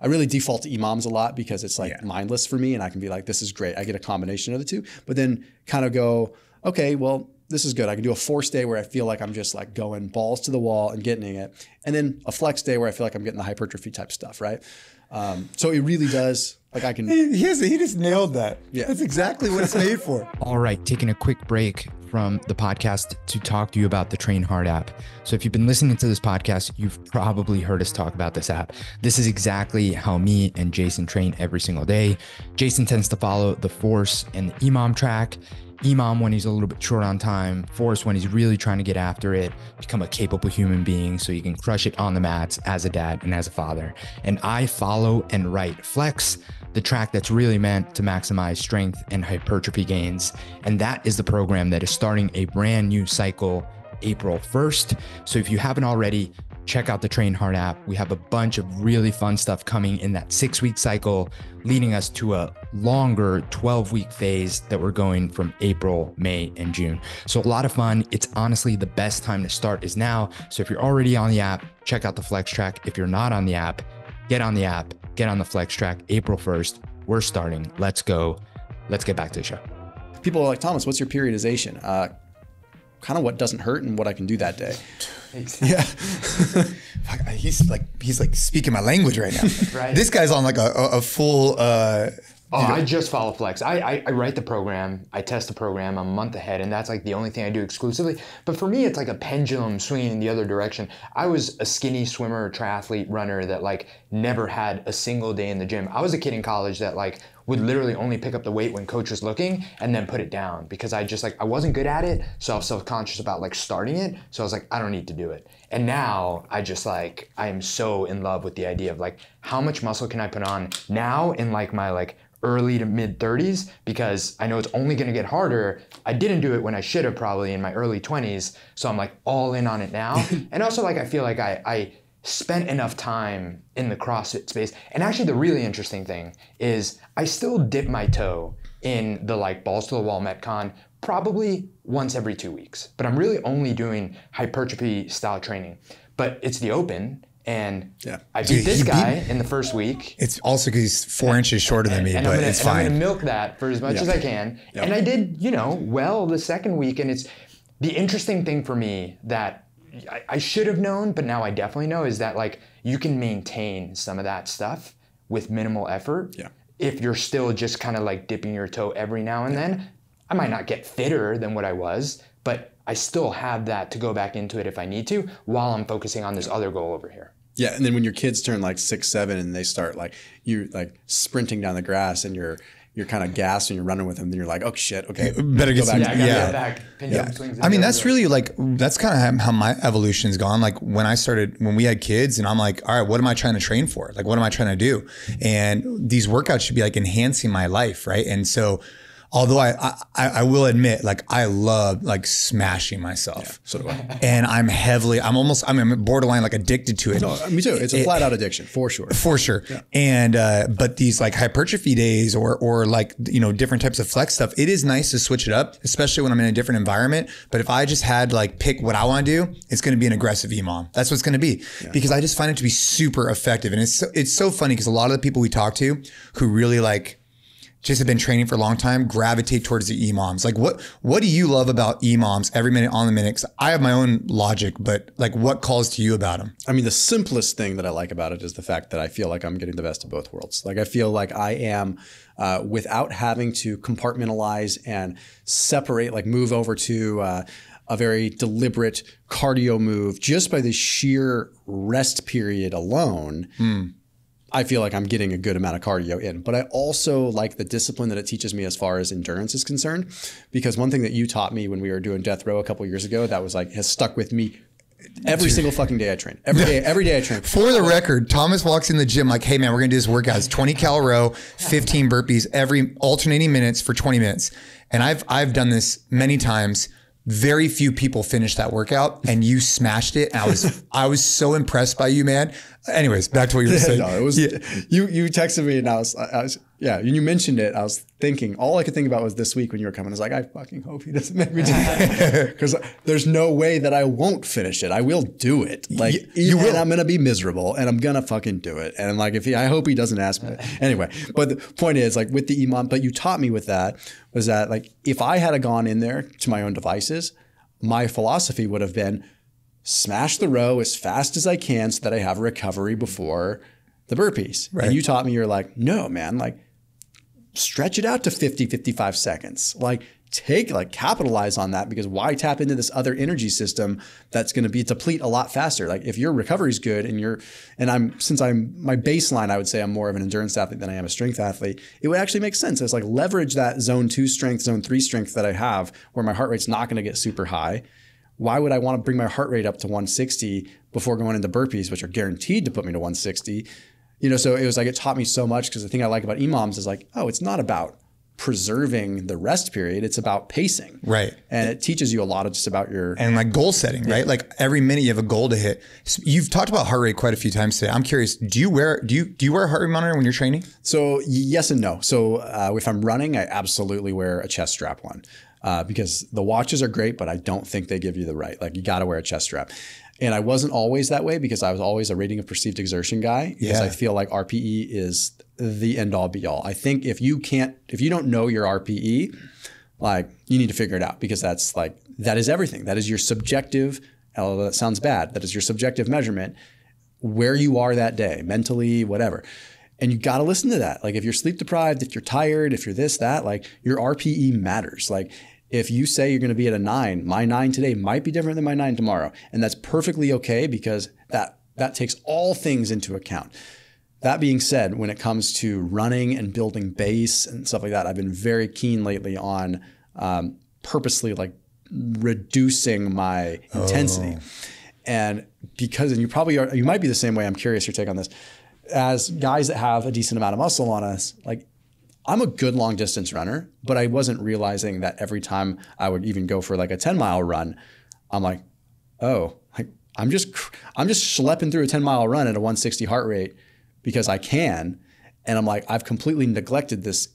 really default to EMOMs a lot because it's like mindless for me and I can be like, this is great. I get a combination of the two, but then kind of go, okay, well, this is good. I can do a force day where I feel like I'm just like going balls to the wall and getting it. And then a flex day where I feel like I'm getting the hypertrophy type stuff, right? So it really does, like I can... He just nailed that. Yeah. That's exactly what it's made for. All right, taking a quick break from the podcast to talk to you about the Train Hard app. So if you've been listening to this podcast, you've probably heard us talk about this app. This is exactly how me and Jason train every single day. Jason tends to follow the force and the EMOM track. EMOM when he's a little bit short on time, force when he's really trying to get after it, become a capable human being so you can crush it on the mats as a dad and as a father. And I follow and write Flex, the track that's really meant to maximize strength and hypertrophy gains. And that is the program that is starting a brand new cycle April 1st. So if you haven't already, check out the Train Hard app. We have a bunch of really fun stuff coming in that 6-week cycle, leading us to a longer 12-week phase that we're going from April, May, and June. So a lot of fun. It's honestly the best time to start is now. So if you're already on the app, check out the Flex track. If you're not on the app, get on the app, get on the Flex track. April 1st, we're starting. Let's go. Let's get back to the show. People are like, Thomas, what's your periodization? Kind of what doesn't hurt and what I can do that day. Yeah. He's like speaking my language right now. Right. This guy's on like a full I just follow Flex. I write the program, I test the program, I'm a month ahead, and that's like the only thing I do exclusively. But for me, it's like a pendulum swinging in the other direction. I was a skinny swimmer, triathlete, runner that like never had a single day in the gym. I was a kid in college that like would literally only pick up the weight when coach was looking and then put it down because I just like, I wasn't good at it. So I was self-conscious about like starting it. So I was like, I don't need to do it. And now I just like, I am so in love with the idea of like, how much muscle can I put on now in like my like early to mid 30s, because I know it's only going to get harder. I didn't do it when I should have probably in my early 20s. So I'm like all in on it now. And also like, I feel like I spent enough time in the CrossFit space. And actually the really interesting thing is I still dip my toe in the like balls to the wall Metcon probably once every 2 weeks, but I'm really only doing hypertrophy style training, but it's the open. And I beat this guy in the first week. It's also because he's 4 inches shorter than me, but it's fine. I'm going to milk that for as much as I can. Yep. And I did, you know, well the second week. And it's the interesting thing for me that I should have known, but now I definitely know, is that like you can maintain some of that stuff with minimal effort. Yeah. If you're still just kind of like dipping your toe every now and then. I might not get fitter than what I was, but I still have that to go back into it if I need to, while I'm focusing on this other goal over here. Yeah, and then when your kids turn like 6, 7 and they start like, you're like sprinting down the grass and you're kind of gassed and you're running with them, then you're like, oh shit, okay, better get back. Get back. I mean, that's really like, that's kind of how my evolution's gone. Like when we had kids and I'm like, all right, what am I trying to train for? Like, what am I trying to do? And these workouts should be like enhancing my life, right? And so, although I will admit, like I love like smashing myself. Yeah, so do I. And I'm borderline like addicted to it. No, me too. It's a flat out addiction for sure. For sure. Yeah. And, but these like hypertrophy days or like, you know, different types of flex stuff, it is nice to switch it up, especially when I'm in a different environment. But if I just had like pick what I want to do, it's going to be an aggressive EMOM. That's what it's going to be, because I just find it to be super effective. And it's so funny because a lot of the people we talk to who really like, just have been training for a long time, gravitate towards the EMOMs. Like what do you love about EMOMs every minute on the minute? 'Cause I have my own logic, but like what calls to you about them? I mean, the simplest thing that I like about it is the fact that I feel like I'm getting the best of both worlds. Like I feel like I am, without having to compartmentalize and separate, like move over to a very deliberate cardio move just by the sheer rest period alone. I feel like I'm getting a good amount of cardio in, but I also like the discipline that it teaches me as far as endurance is concerned, because one thing that you taught me when we were doing death row a couple of years ago that was like, has stuck with me every single fucking day I train. Every day I train. For the record, Thomas walks in the gym like, hey man, we're going to do this workout. It's 20 cal row, 15 burpees every alternating minutes for 20 minutes. And I've done this many times. Very few people finish that workout, and you smashed it. And I was so impressed by you, man. Anyways, back to what you were saying. No, it was you texted me and I was and you mentioned it. I was thinking, all I could think about was this week when you were coming. I was like, I fucking hope he doesn't make me do that, because there's no way that I won't finish it. I will do it. Like you will. I'm gonna be miserable, and I'm gonna fucking do it. And like I hope he doesn't ask me. Anyway, but the point is, like with the EMOM, but you taught me with that was that like if I had gone in there to my own devices, my philosophy would have been smash the row as fast as I can so that I have recovery before the burpees. Right. And you taught me, you're like, no, man, like stretch it out to 50, 55 seconds. Like capitalize on that, because why tap into this other energy system that's going to be deplete a lot faster? Like if your recovery is good and my baseline, I would say I'm more of an endurance athlete than I am a strength athlete. It would actually make sense. It's like leverage that zone 2 strength, zone 3 strength that I have where my heart rate's not going to get super high. Why would I want to bring my heart rate up to 160 before going into burpees, which are guaranteed to put me to 160? You know, so it was like, it taught me so much, because the thing I like about EMOMs is like, oh, it's not about preserving the rest period. It's about pacing. Right. And it teaches you a lot of just about and like goal setting, right? Like every minute you have a goal to hit. So you've talked about heart rate quite a few times today. I'm curious, do you wear a heart rate monitor when you're training? So yes and no. So if I'm running, I absolutely wear a chest strap one. Because the watches are great, but I don't think they give you the right. Like you got to wear a chest strap. And I wasn't always that way, because I was always a rating of perceived exertion guy, because I feel like RPE is the end all be all. I think if you don't know your RPE, like you need to figure it out, because that is everything. That is your subjective, although that sounds bad, that is your subjective measurement, where you are that day, mentally, whatever. And you got to listen to that. Like if you're sleep deprived, if you're tired, if you're this, that, like your RPE matters. Like if you say you're going to be at a 9, my 9 today might be different than my 9 tomorrow. And that's perfectly okay, because that takes all things into account. that being said, when it comes to running and building base and stuff like that, I've been very keen lately on purposely like reducing my intensity. And because, and you probably are, you might be the same way. I'm curious your take on this. As guys that have a decent amount of muscle on us, like I'm a good long distance runner, but I wasn't realizing that every time I would even go for like a 10-mile run, I'm like, oh, I'm just schlepping through a 10-mile run at a 160 heart rate because I can. And I'm like, I've completely neglected this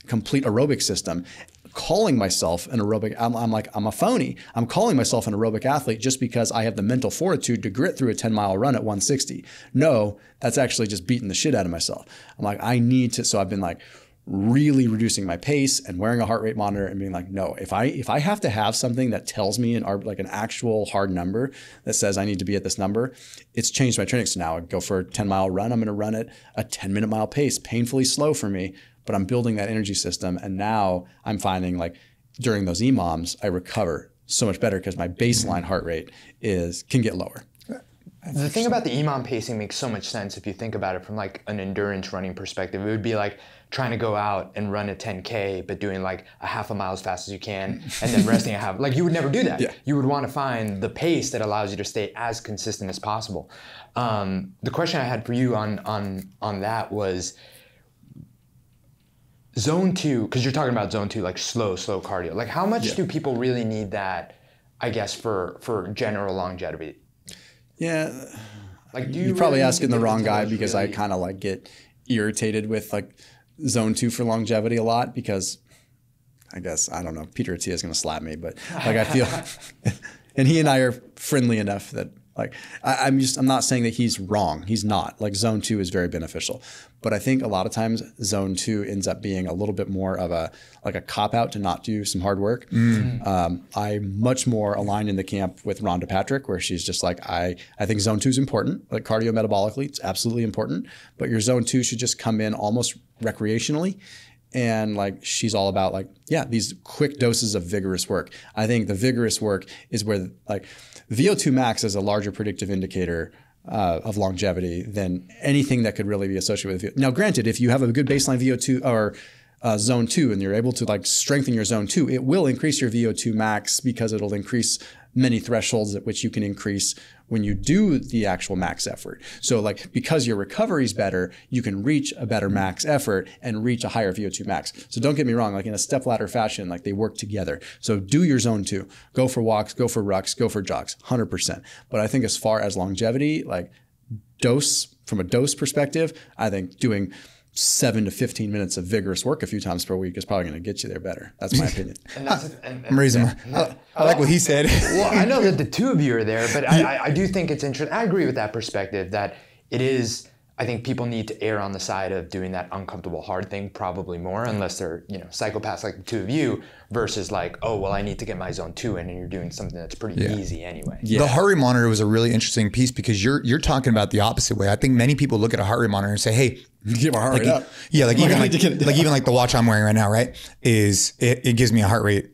complete aerobic system, calling myself an aerobic. I'm like, I'm a phony. I'm calling myself an aerobic athlete just because I have the mental fortitude to grit through a 10-mile run at 160. No, that's actually just beating the shit out of myself. I'm like, I need to. So I've been like really reducing my pace and wearing a heart rate monitor and being like, no, if I have to have something that tells me like an actual hard number that says I need to be at this number, it's changed my training. So now I go for a 10-mile run. I'm going to run at a 10-minute mile pace, painfully slow for me, but I'm building that energy system. And now I'm finding like during those EMOMs, I recover so much better because my baseline heart rate can get lower. The thing about the EMOM pacing makes so much sense if you think about it from like an endurance running perspective. It would be like trying to go out and run a 10K, but doing like a half a mile as fast as you can and then resting a half. Like you would never do that. Yeah. You would want to find the pace that allows you to stay as consistent as possible. The question I had for you on that was zone 2, because you're talking about zone 2, like slow cardio. Like how much do people really need that, I guess, for general longevity? Yeah, like you're probably asking the wrong guy because I kind of like get irritated with like zone 2 for longevity a lot because I guess, I don't know, Peter Attia is going to slap me, but like I feel, and he and I are friendly enough that like, I'm not saying that he's wrong. He's not. Like zone 2 is very beneficial. But I think a lot of times zone 2 ends up being a little bit more of a cop out to not do some hard work. I'm much more aligned in the camp with Rhonda Patrick, where she's just like, I think zone 2 is important. Like cardio-metabolically, it's absolutely important. But your zone 2 should just come in almost recreationally. And like, she's all about like, yeah, these quick doses of vigorous work. I think the vigorous work is where like VO2 max is a larger predictive indicator of longevity than anything that could really be associated with VO2. Now, granted, if you have a good baseline VO2 or zone 2 and you're able to like strengthen your zone 2, it will increase your VO2 max because it'll increase many thresholds at which you can increase when you do the actual max effort. So like, because your recovery is better, you can reach a better max effort and reach a higher VO2 max. So don't get me wrong, like in a stepladder fashion, like they work together. So do your zone 2, go for walks, go for rucks, go for jogs, 100%. But I think as far as longevity, like from a dose perspective, I think doing 7 to 15 minutes of vigorous work a few times per week is probably going to get you there better. That's my opinion. I'm raising I like what he said. Well, I know that the two of you are there, but I do think it's interesting. I agree with that perspective that it is, I think people need to err on the side of doing that uncomfortable hard thing probably more, unless they're, psychopaths like the two of you, versus like, oh, well, I need to get my zone 2 in, and you're doing something that's pretty easy anyway. Yeah. The heart rate monitor was a really interesting piece because you're talking about the opposite way. I think many people look at a heart rate monitor and say, hey, get my heart rate up. Yeah, like even like the watch I'm wearing right now, right? It gives me a heart rate.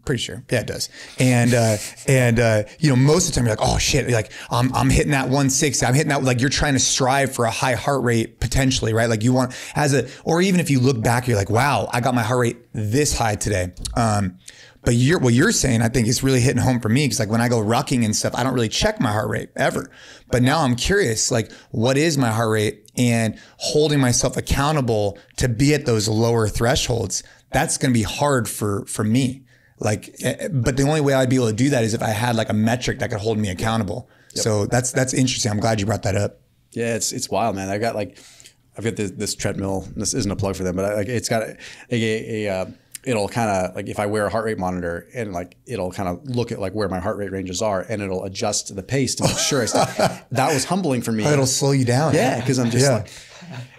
Pretty sure. Yeah, it does. And most of the time you're like, oh shit, like I'm hitting that 160. I'm hitting that, like you're trying to strive for a high heart rate potentially, right? Like you want or even if you look back, you're like, wow, I got my heart rate this high today. But what you're saying, I think is really hitting home for me. Because like when I go rucking and stuff, I don't really check my heart rate ever. But now I'm curious, like what is my heart rate, and holding myself accountable to be at those lower thresholds. That's going to be hard for me. Like, but the only way I'd be able to do that is if I had like a metric that could hold me accountable. Yep. So that's interesting. I'm glad you brought that up. Yeah, it's wild, man. I've got this treadmill. This isn't a plug for them, but it's got it'll kind of like, if I wear a heart rate monitor, and like it'll kind of look at like where my heart rate ranges are, and it'll adjust the pace to make sure I stay. That was humbling for me. Oh, it'll slow you down. Yeah, because I'm just like,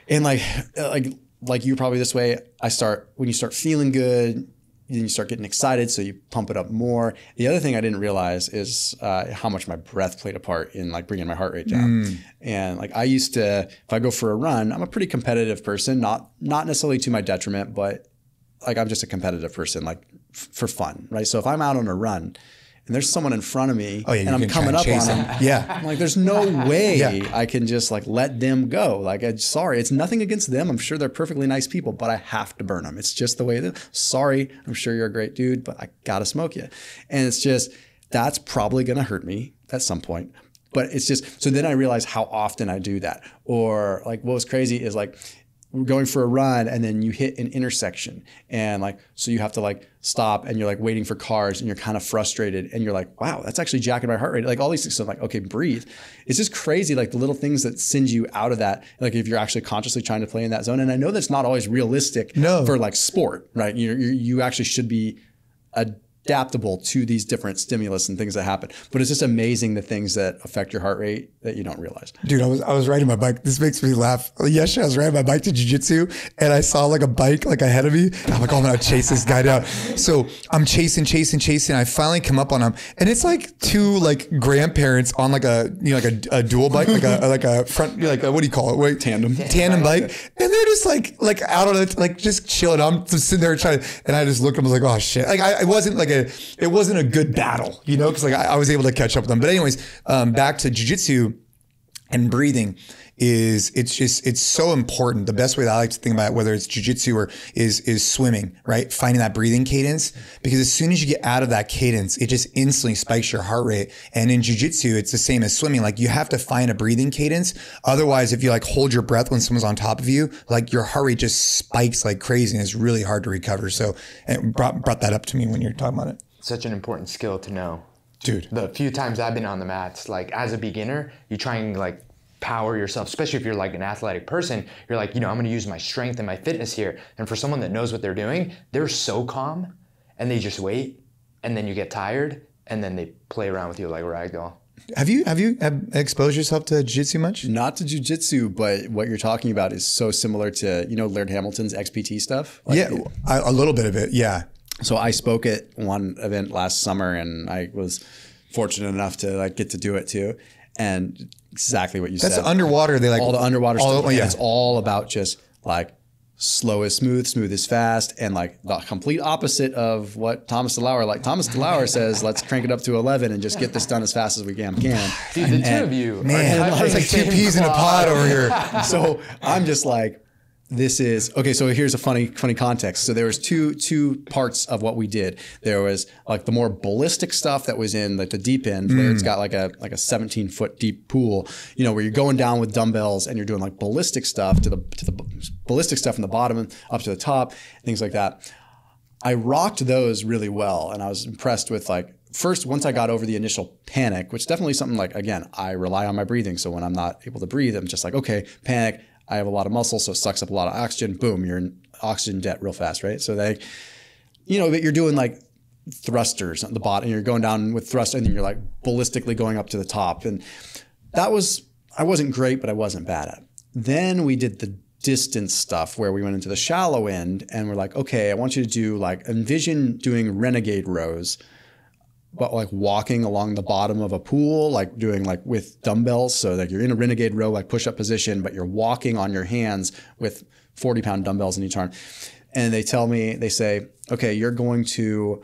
and like you're probably this way. When you start feeling good, then you start getting excited, so you pump it up more. The other thing I didn't realize is how much my breath played a part in like bringing my heart rate down. And like I used to, if I go for a run, I'm a pretty competitive person, not necessarily to my detriment, but like I'm just a competitive person, like for fun, right? So if I'm out on a run and there's someone in front of me and I'm coming up on them. Yeah. I'm like, there's no way I can just like let them go. Like, sorry, it's nothing against them. I'm sure they're perfectly nice people, but I have to burn them. It's just the way it is. Sorry, I'm sure you're a great dude, but I gotta smoke you. And it's just, that's probably gonna hurt me at some point. But it's just, so then I realized how often I do that. Or like what was crazy is like, we're going for a run and then you hit an intersection and like, so you have to like stop and you're like waiting for cars and you're kind of frustrated and you're like, wow, that's actually jacking my heart rate. Like all these things. So I'm like, okay, breathe. It's just crazy. Like the little things that send you out of that. Like if you're actually consciously trying to play in that zone. And I know that's not always realistic for like sport, right? You actually should be adaptable to these different stimulus and things that happen. But it's just amazing the things that affect your heart rate that you don't realize. Dude, I was riding my bike. This makes me laugh. Yesterday I was riding my bike to jiu-jitsu and I saw like a bike like ahead of me. I'm like, oh, I'm gonna chase this guy down. So I'm chasing. I finally come up on him and it's like two like grandparents on like a, like a dual bike, like a front, like a, what do you call it? Wait, tandem bike. And they're just like out on it, like just chilling. I'm just sitting there trying to, and I just looked at them, I was like, oh shit. Like it wasn't a good battle, cause like I was able to catch up with them. But anyways, back to jiu-jitsu and breathing it's so important. The best way that I like to think about it, whether it's jiu-jitsu or is swimming, right? Finding that breathing cadence, because as soon as you get out of that cadence, it just instantly spikes your heart rate. And in jiu-jitsu, it's the same as swimming. Like you have to find a breathing cadence. Otherwise, if you like hold your breath when someone's on top of you, like your heart rate just spikes like crazy and it's really hard to recover. So it brought that up to me when you're talking about it. Such an important skill to know. Dude. The few times I've been on the mats, like as a beginner, you try and like power yourself, especially if you're like an athletic person, you're like, I'm going to use my strength and my fitness here. And for someone that knows what they're doing, they're so calm and they just wait. And then you get tired and then they play around with you like a ragdoll. Have you exposed yourself to jiu-jitsu much? Not to jiu-jitsu, but what you're talking about is so similar to, Laird Hamilton's XPT stuff. Like, yeah, a little bit of it. Yeah. So I spoke at one event last summer and I was fortunate enough to like get to do it too. And exactly what you said. That's underwater. They like all the underwater stuff. Yeah. It's all about just like slow is smooth, smooth is fast, and like the complete opposite of what Thomas DeLauer. Like Thomas DeLauer says, let's crank it up to 11 and just get this done as fast as we can. Dude, the two of you, man, it's like two peas in a pod over here. So I'm just like, this is okay. So here's a funny context. So there was two parts of what we did. There was like the more ballistic stuff that was in like the deep end, where it's got like a 17-foot deep pool, where you're going down with dumbbells and you're doing like ballistic stuff to the ballistic stuff from the bottom and up to the top, things like that. I rocked those really well, and I was impressed with like. First, once I got over the initial panic, which definitely something like, again, I rely on my breathing. So when I'm not able to breathe, I'm just like, okay, panic. I have a lot of muscle, so it sucks up a lot of oxygen. Boom, you're in oxygen debt real fast, right? So but you're doing like thrusters at the bottom, and you're going down with thrust, and then you're like ballistically going up to the top. And I wasn't great, but I wasn't bad at it. Then we did the distance stuff where we went into the shallow end, and we're like, okay, I want you to do like, envision doing renegade rows, but like walking along the bottom of a pool, like doing like with dumbbells. So like you're in a renegade row, like push up position, but you're walking on your hands with 40-pound dumbbells in each arm. And they say, okay, you're going to,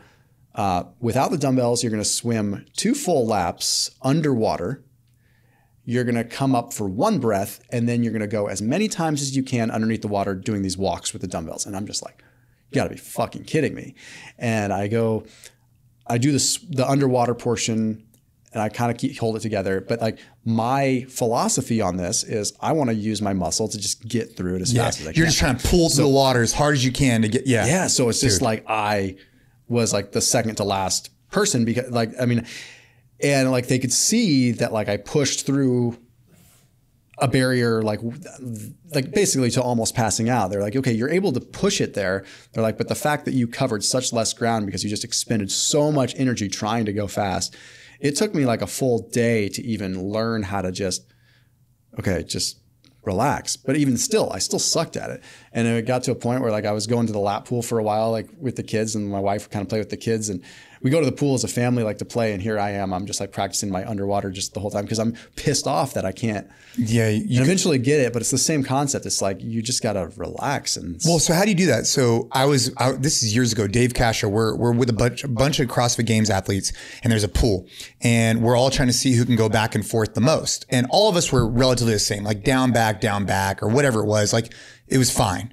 without the dumbbells, you're going to swim 2 full laps underwater. You're going to come up for 1 breath, and then you're going to go as many times as you can underneath the water doing these walks with the dumbbells. And I'm just like, you gotta be fucking kidding me. And I do the underwater portion and I kind of hold it together. But like my philosophy on this is I want to use my muscle to just get through it as fast as I can. You're just trying to pull through the water as hard as you can to get, Yeah. So it's just like, I was like the second to last person because and like they could see that like I pushed through a barrier, like basically to almost passing out. They're like, okay, you're able to push it there. They're like, but the fact that you covered such less ground because you just expended so much energy trying to go fast. It took me like a full day to even learn how to just relax. But even still, I still sucked at it. And it got to a point where like I was going to the lap pool for a while, like with the kids, and my wife would kind of play with the kids, and we go to the pool as a family, like to play. And here I am, I'm just like practicing my underwater just the whole time because I'm pissed off that I can't. Yeah. You eventually get it, but it's the same concept. It's like, you just got to relax. And well, so how do you do that? So this is years ago, Dave Casher, we're with a bunch of CrossFit Games athletes, and there's a pool, and we're all trying to see who can go back and forth the most. And all of us were relatively the same, like down, back, or whatever it was. Like it was fine.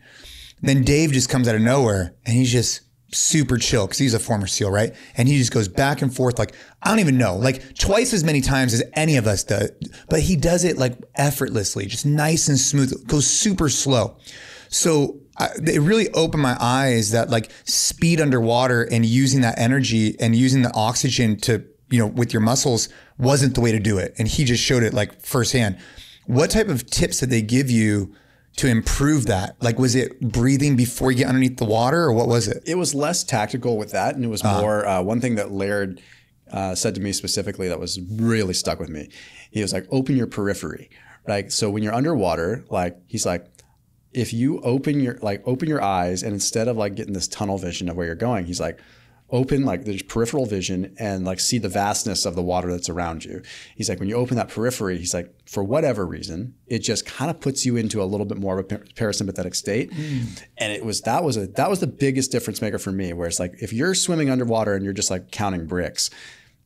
Then Dave just comes out of nowhere, and he's just super chill because he's a former SEAL, right? And he just goes back and forth like, I don't even know, like twice as many times as any of us do. But he does it like effortlessly, just nice and smooth, goes super slow. So it really opened my eyes that like speed underwater and using that energy and using the oxygen to, with your muscles wasn't the way to do it. And he just showed it like firsthand. What type of tips did they give you to improve that? Like, was it breathing before you get underneath the water, or what was it? It was less tactical with that. And it was more, one thing that Laird said to me specifically that was really stuck with me. He was like, open your periphery, right? So when you're underwater, like, he's like, if you open your eyes, and instead of like getting this tunnel vision of where you're going, he's like, open like there's peripheral vision and like see the vastness of the water that's around you. He's like, when you open that periphery, he's like, for whatever reason, it just kind of puts you into a little bit more of a parasympathetic state. And that was the biggest difference maker for me, where it's like, if you're swimming underwater and you're just like counting bricks,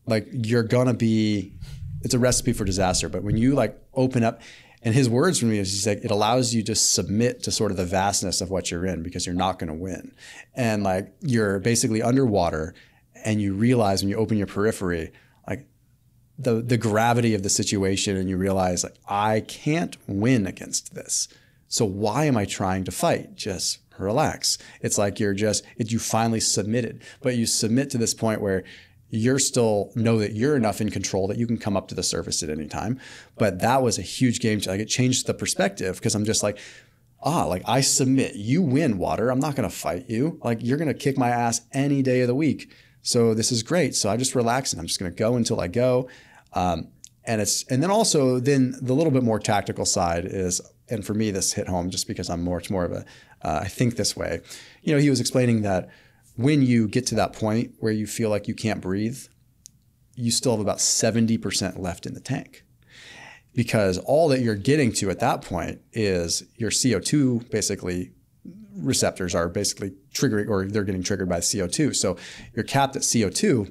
like it's a recipe for disaster. But when you like open up, and his words for me is, he's like, it allows you to submit to sort of the vastness of what you're in, because you're not going to win. And like, you're basically underwater, and you realize when you open your periphery, like the gravity of the situation, and you realize like, I can't win against this. So why am I trying to fight? Just relax. It's like you finally submitted, but you submit to this point where you're still know that you're enough in control that you can come up to the surface at any time. But that was a huge game changer. Like, it changed the perspective, because I'm just like, like I submit, you win, water. I'm not going to fight you. Like, you're going to kick my ass any day of the week. So this is great. So I just relax, and I'm just going to go until I go. And then also the little bit more tactical side is, and for me, this hit home just because I'm much more of I think this way. He was explaining that when you get to that point where you feel like you can't breathe, you still have about 70% left in the tank, because all that you're getting to at that point is your CO2 basically receptors are basically triggering, or they're getting triggered by CO2. So you're capped at CO2,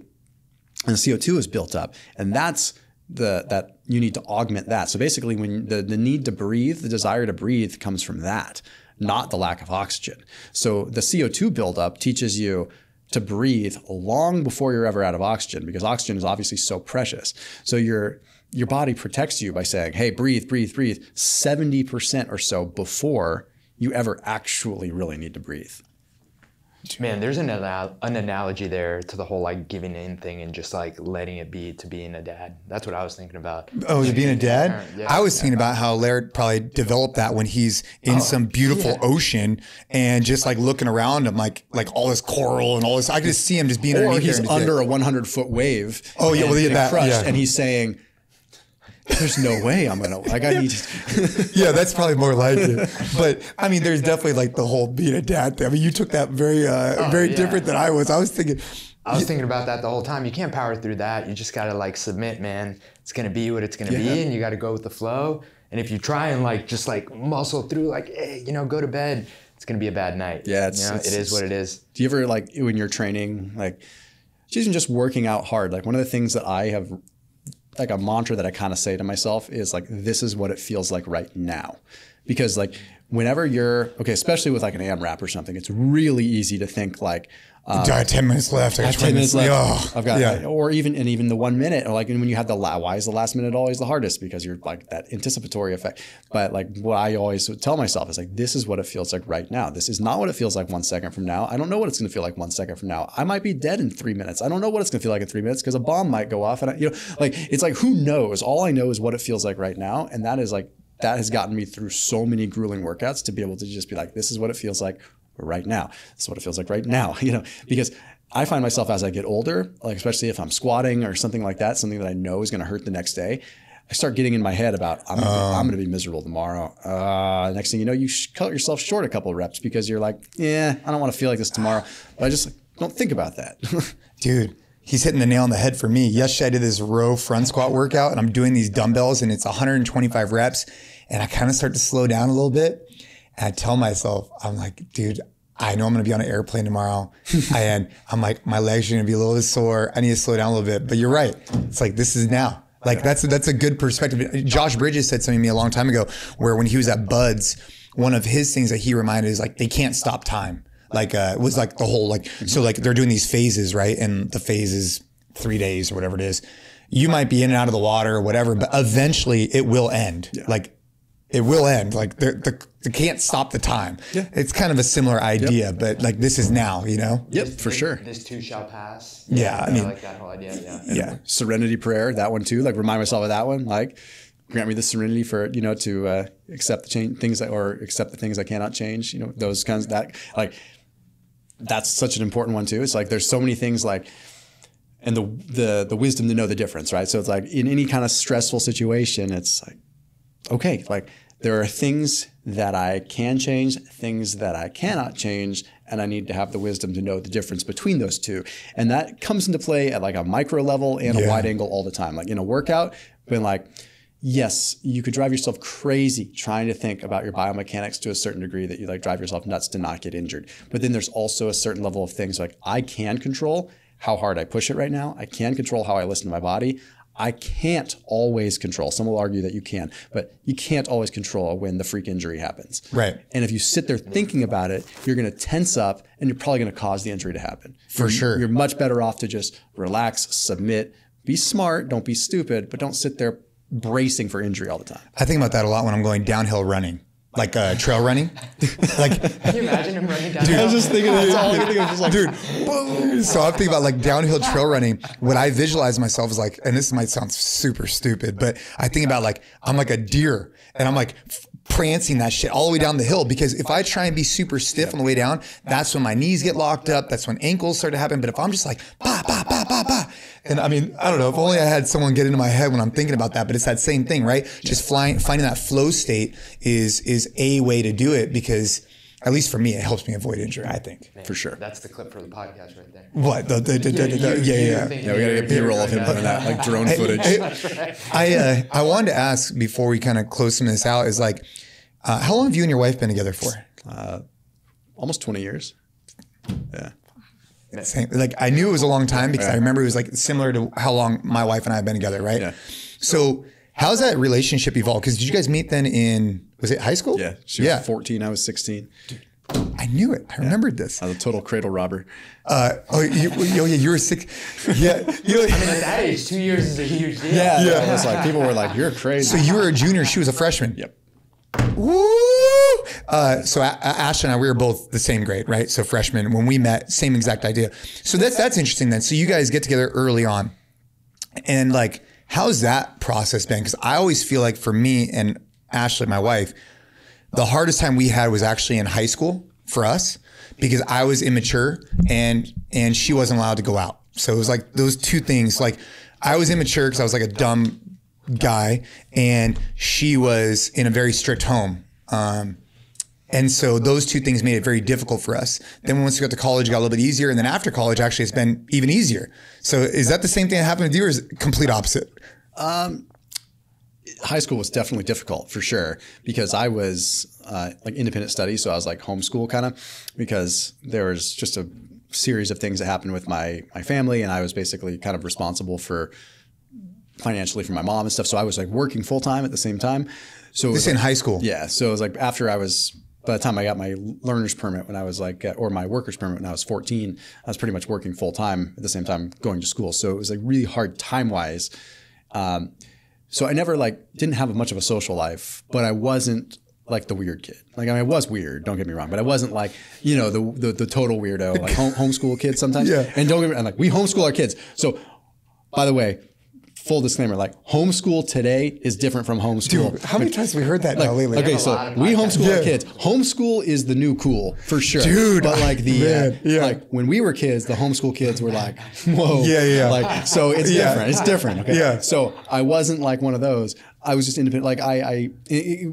and the CO2 is built up, and that's that you need to augment that. So basically, when the need to breathe, the desire to breathe comes from that, not the lack of oxygen. So the CO2 buildup teaches you to breathe long before you're ever out of oxygen, because oxygen is obviously so precious. So your body protects you by saying, hey, breathe 70% or so before you ever actually really need to breathe. Man, there's an analogy there to the whole like giving in thing and just like letting it be to being a dad. That's what I was thinking about. Oh, to being a dad? Yeah. I was thinking about how Laird probably developed that when he's in some beautiful ocean and just like looking around him, like all this coral and all this. I could just see him just being or underneath he's there under a 100-foot wave. Oh yeah, well, that, crushed, yeah. And he's saying, there's no way I'm gonna like. I need to. Yeah, that's probably more like it. But I mean, there's definitely like the whole being a dad thing. I mean, you took that very different than I was. I was thinking about that the whole time. You can't power through that. You just gotta like submit, man. It's gonna be what it's gonna be, and you gotta go with the flow. And if you try and like just like muscle through, like, hey, go to bed, it's gonna be a bad night. Yeah, it is what it is. Do you ever like when you're training, like even just working out hard? Like one of the things that I have, like a mantra that I kind of say to myself is like, this is what it feels like right now. Because like whenever you're, especially with like an AMRAP or something, it's really easy to think like, I have 10 minutes left. I have 10 minutes left. Oh, I've got, or even the 1 minute, or like when you have why is the last minute always the hardest? Because you're like that anticipatory effect. But like what I always tell myself is like, this is what it feels like right now. This is not what it feels like 1 second from now. I don't know what it's going to feel like 1 second from now. I might be dead in 3 minutes. I don't know what it's going to feel like in 3 minutes because a bomb might go off. And it's like, who knows? All I know is what it feels like right now. And that is like, that has gotten me through so many grueling workouts to be able to just be like, this is what it feels like right now. This is what it feels like right now, because I find myself as I get older, like especially if I'm squatting or something like that, something that I know is going to hurt the next day, I start getting in my head about I'm going to be miserable tomorrow. Next thing you know, you cut yourself short a couple of reps because you're like, yeah, I don't want to feel like this tomorrow. But I just don't think about that. Dude, he's hitting the nail on the head for me. Yesterday I did this row front squat workout and I'm doing these dumbbells and it's 125 reps and I kind of start to slow down a little bit. And I tell myself, I'm like, dude, I know I'm going to be on an airplane tomorrow. And I'm like, my legs are going to be a little bit sore. I need to slow down a little bit. But you're right. It's like, this is now. Like that's a good perspective. Josh Bridges said something to me a long time ago where when he was at Buds, one of his things that he reminded is like, they can't stop time. Like, it was like the whole, like, so like they're doing these phases, right? And the phase is 3 days or whatever it is. You might be in and out of the water or whatever, but eventually it will end. Yeah. Like it will end. Like they can't stop the time. Yeah. It's kind of a similar idea, but like this is now, you know? Yep, for sure. This too shall pass. Yeah. I mean, like that whole idea. Yeah. Serenity prayer, that one too. Like remind myself of that one. Like grant me the serenity for, you know, to accept the things or accept the things I cannot change. You know, those kinds of that, like that's such an important one too. It's like, there's so many things like, and the wisdom to know the difference, right? So it's like in any kind of stressful situation, it's like, okay, like there are things that I can change, things that I cannot change, and I need to have the wisdom to know the difference between those two. And that comes into play at like a micro level and a wide angle all the time. Like in a workout, when like, yes, you could drive yourself crazy trying to think about your biomechanics to a certain degree that you like drive yourself nuts to not get injured. But then there's also a certain level of things like I can control how hard I push it right now. I can control how I listen to my body. I can't always control. Some will argue that you can, but you can't always control when the freak injury happens. Right. And if you sit there thinking about it, you're going to tense up and you're probably going to cause the injury to happen. For sure. You're much better off to just relax, submit, be smart, don't be stupid, but don't sit there bracing for injury all the time. I think about that a lot when I'm going downhill running. Like trail running, like. Can you imagine him running down? Dude, I was just thinking that's all I can think of. Just like, dude. Boom. So I'm thinking about like downhill trail running. What I visualize myself is like, and this might sound super stupid, but I think about like I'm like a deer, and I'm like prancing that shit all the way down the hill. Because if I try and be super stiff on the way down, that's when my knees get locked up. That's when ankles start to happen. But if I'm just like ba ba ba ba ba. And I mean, I don't know, if only I had someone get into my head when I'm thinking about that, but it's that same thing, right? Just finding that flow state is a way to do it because, at least for me, it helps me avoid injury, I think. Man, for sure. That's the clip for the podcast right there. What? Yeah. Yeah, we got to get B-roll of him doing that, like drone footage. I wanted to ask before we kind of close some of this out is like, how long have you and your wife been together for? Almost 20 years. Yeah. Same. Like I knew it was a long time because I remember it was like similar to how long my wife and I have been together, right? Yeah. So how's that relationship evolved? Because did you guys meet then in, was it high school? Yeah. She was 14, I was 16. Dude, I knew it. I remembered this. I was a total cradle robber. You were 6. Yeah. I mean, at that age, 2 years is a huge deal. Yeah. It was like, people were like, you're crazy. So you were a junior, she was a freshman. Yep. Woo! So Ashley and I, we were both the same grade, right? So freshmen, when we met, same exact idea. So that's interesting then. So you guys get together early on. And like, how's that process been? Because I always feel like for me and Ashley, my wife, the hardest time we had was actually in high school for us because I was immature and she wasn't allowed to go out. So it was like those two things. Like I was immature because I was like a dumb guy and she was in a very strict home. And so those two things made it very difficult for us. Then once we got to college, it got a little bit easier. And then after college, actually, it's been even easier. So is that the same thing that happened with you or is it complete opposite? High school was definitely difficult for sure because I was like independent study. So I was like homeschool kind of because there was just a series of things that happened with my family. And I was basically kind of responsible for financially for my mom and stuff. So I was like working full time at the same time. So this in high school? Yeah. So it was like after by the time I got my learner's permit when I was like, or my worker's permit when I was 14, I was pretty much working full time at the same time going to school. So it was like really hard time wise. So I never like didn't have much of a social life, but I wasn't like the weird kid. Like I mean, I was weird. Don't get me wrong, but I wasn't like the total weirdo like homeschool kid sometimes. Yeah. And don't get me wrong, like we homeschool our kids. So by the way, full disclaimer, like homeschool today is different from homeschool. Dude, how many times have we heard that now lately? Okay, so we homeschool our kids. Homeschool is the new cool for sure. Dude, but like like when we were kids, the homeschool kids were like, whoa. Yeah. Like, so it's different. It's different. Okay. Yeah. So I wasn't like one of those. I was just independent. Like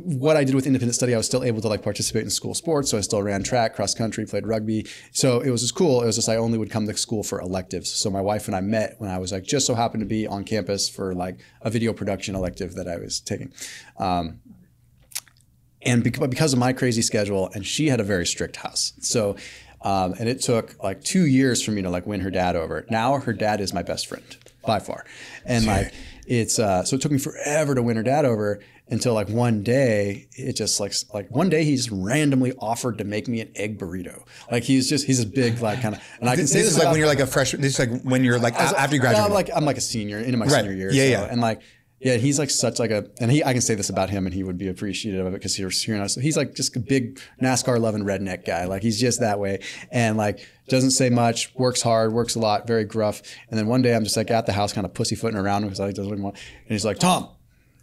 what I did with independent study, I was still able to like participate in school sports. So I still ran track, cross country, played rugby. So it was just cool. It was just, I only would come to school for electives. So my wife and I met when I was like, just so happened to be on campus for like a video production elective that I was taking. And because of my crazy schedule, and she had a very strict house. So, and it took like 2 years for me to like win her dad over. Now her dad is my best friend by far. And like, it's so it took me forever to win her dad over until like one day it just like one day he just randomly offered to make me an egg burrito. Like he's a big like kind of, and I can say this is like when you're like a freshman. This is like when you're like after you graduate. I'm like a senior into my senior year. Yeah. And like, yeah, he's like such like a, and I can say this about him and he would be appreciative of it because he's like just a big NASCAR loving redneck guy. Like he's just that way. And like, doesn't say much, works hard, works a lot, very gruff. And then one day I'm just like at the house kind of pussyfooting around because I doesn't want, and he's like, Tom,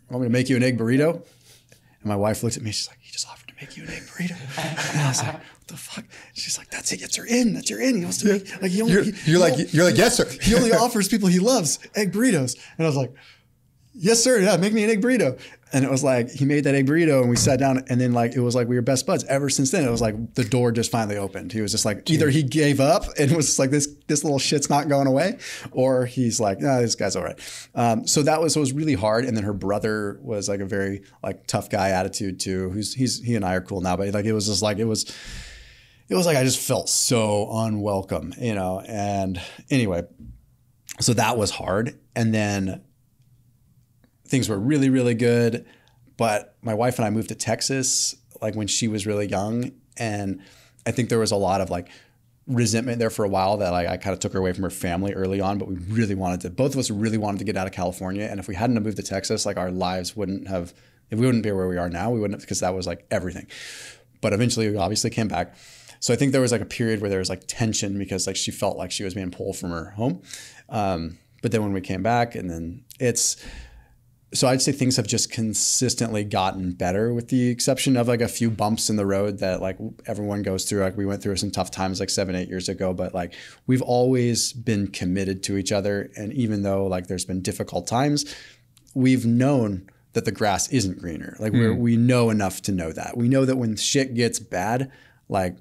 want me to make you an egg burrito? And my wife looks at me, she's like, he just offered to make you an egg burrito. And I was like, what the fuck? She's like, that's it, that's your in. He wants to make, like, you're like, yes, sir. He only offers people he loves egg burritos. And I was like, yes, sir. Yeah, make me an egg burrito. And it was like, he made that egg burrito and we sat down and then like, it was like, we were best buds ever since then. It was like the door just finally opened. He was just like, either he gave up and was just like, this little shit's not going away, or he's like, no, this guy's all right. So it was really hard. And then her brother was like a very like tough guy attitude too. He and I are cool now, but like, it was just like, it was like, I just felt so unwelcome, you know? And anyway, so that was hard. And then things were really, really good. But my wife and I moved to Texas like when she was really young. And I think there was a lot of like resentment there for a while that like I kind of took her away from her family early on, but both of us really wanted to get out of California. And if we hadn't moved to Texas, like our lives wouldn't be where we are now. We wouldn't, because that was like everything. But eventually we obviously came back. So I think there was like a period where there was like tension because like she felt like she was being pulled from her home. But then when we came back and then so I'd say things have just consistently gotten better with the exception of like a few bumps in the road that like everyone goes through. Like we went through some tough times like 7-8 years ago, but like we've always been committed to each other. And even though like there's been difficult times, we've known that the grass isn't greener. Like we know enough to know that. We know that when shit gets bad, like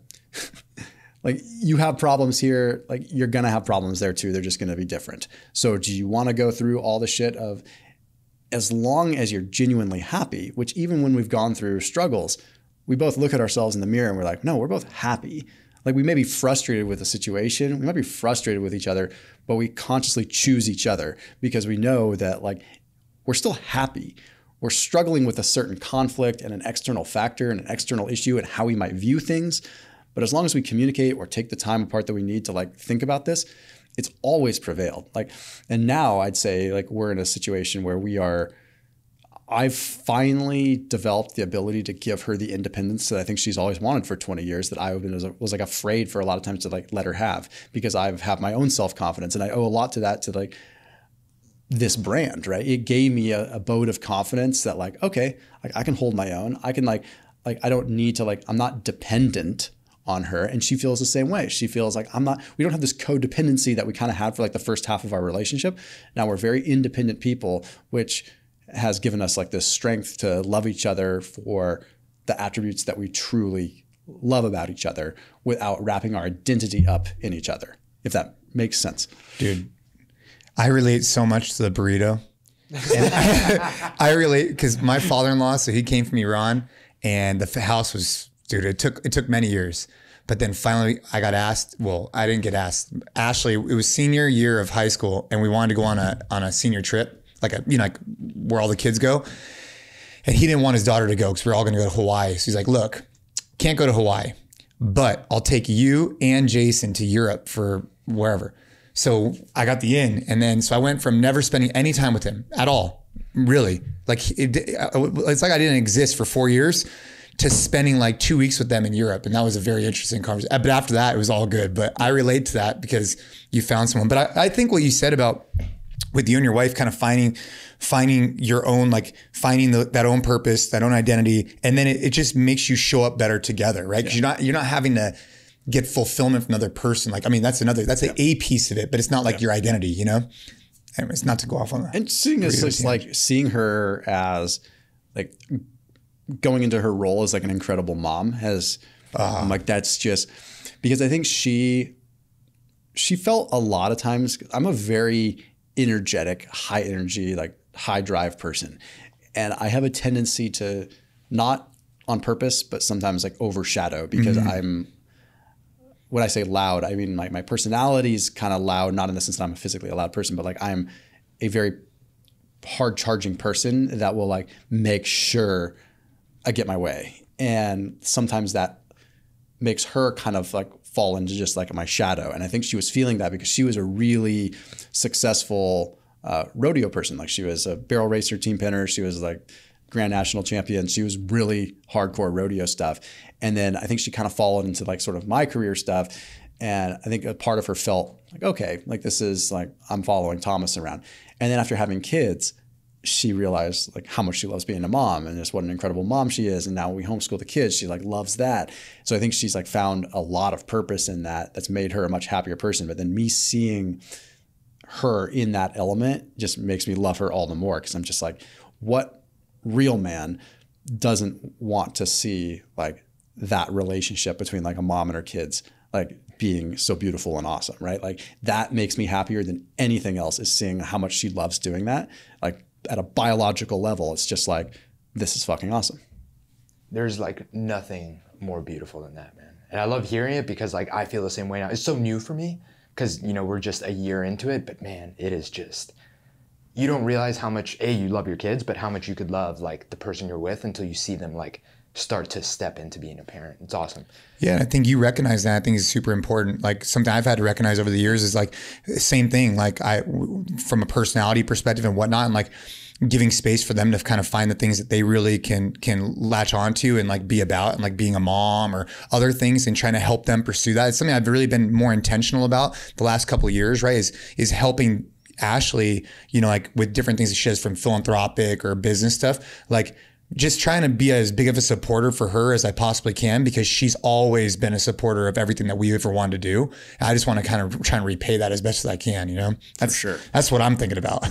like you have problems here, like you're going to have problems there too. They're just going to be different. So do you want to go through all the shit of, as long as you're genuinely happy, which even when we've gone through struggles, we both look at ourselves in the mirror and we're like, no, we're both happy. Like we may be frustrated with the situation, we might be frustrated with each other, but we consciously choose each other because we know that like we're still happy. We're struggling with a certain conflict and an external factor and an external issue and how we might view things. But as long as we communicate or take the time apart that we need to like think about this, it's always prevailed. Like, and now I'd say like we're in a situation where I've finally developed the ability to give her the independence that I think she's always wanted for 20 years that I was like afraid for a lot of times to like let her have, because I've had my own self-confidence and I owe a lot to that, to like this brand, right? It gave me a abode of confidence that like, okay, I can hold my own. I can like I don't need to like, I'm not dependent on her, and she feels the same way. She feels like we don't have this codependency that we kind of had for like the first half of our relationship. Now we're very independent people, which has given us like this strength to love each other for the attributes that we truly love about each other without wrapping our identity up in each other, if that makes sense. Dude, I relate so much to the burrito. And I relate because my father-in-law, so he came from Iran, and the house was, dude, it took many years. But then finally I got asked, well, I didn't get asked. Ashley, it was senior year of high school and we wanted to go on a senior trip, like where all the kids go. And he didn't want his daughter to go because we were all going to go to Hawaii. So he's like, look, can't go to Hawaii, but I'll take you and Jason to Europe for wherever. So I got the in. And then, so I went from never spending any time with him at all, really. Like it's like I didn't exist for 4 years, to spending like 2 weeks with them in Europe. And that was a very interesting conversation. But after that, it was all good. But I relate to that because you found someone. But I think what you said about with you and your wife kind of finding your own, like finding that own purpose, that own identity. And then it just makes you show up better together, right? Because you're not having to get fulfillment from another person. Like, I mean, that's a piece of it, but it's not like your identity, you know? Anyways, not to go off on that. And seeing this, it's like seeing her as like going into her role as like an incredible mom has, like, that's just because I think she felt a lot of times, I'm a very energetic, high energy, like high drive person. And I have a tendency to, not on purpose, but sometimes like overshadow because when I say loud, I mean my personality is kind of loud, not in the sense that I'm physically a loud person, but like I'm a very hard charging person that will like make sure I get my way. And sometimes that makes her kind of like fall into just like my shadow. And I think she was feeling that because she was a really successful rodeo person. Like she was a barrel racer, team pinner. She was like grand national champion. She was really hardcore rodeo stuff. And then I think she kind of followed into like sort of my career stuff. And I think a part of her felt like, okay, like this is like, I'm following Thomas around. And then after having kids, she realized like how much she loves being a mom and just what an incredible mom she is. And now we homeschool the kids, she like loves that. So I think she's like found a lot of purpose in that. That's made her a much happier person. But then me seeing her in that element just makes me love her all the more. Cause I'm just like, what real man doesn't want to see like that relationship between like a mom and her kids, like being so beautiful and awesome, right? Like that makes me happier than anything else, is seeing how much she loves doing that. Like at a biological level, it's just like, this is fucking awesome. There's like nothing more beautiful than that, man. And I love hearing it because like I feel the same way now. It's so new for me because, you know, we're just a year into it, but man, it is just, you don't realize how much, you love your kids, but how much you could love like the person you're with until you see them like start to step into being a parent. It's awesome. Yeah. And I think you recognize that. I think is super important. Like something I've had to recognize over the years is like same thing. Like from a personality perspective and whatnot, and like giving space for them to kind of find the things that they really can latch onto and like be about, and like being a mom or other things, and trying to help them pursue that. It's something I've really been more intentional about the last couple of years, right? Is helping Ashley, you know, like with different things that she has from philanthropic or business stuff, like just trying to be as big of a supporter for her as I possibly can, because she's always been a supporter of everything that we ever wanted to do. I just want to kind of try and repay that as best as I can, you know? That's for sure. That's what I'm thinking about.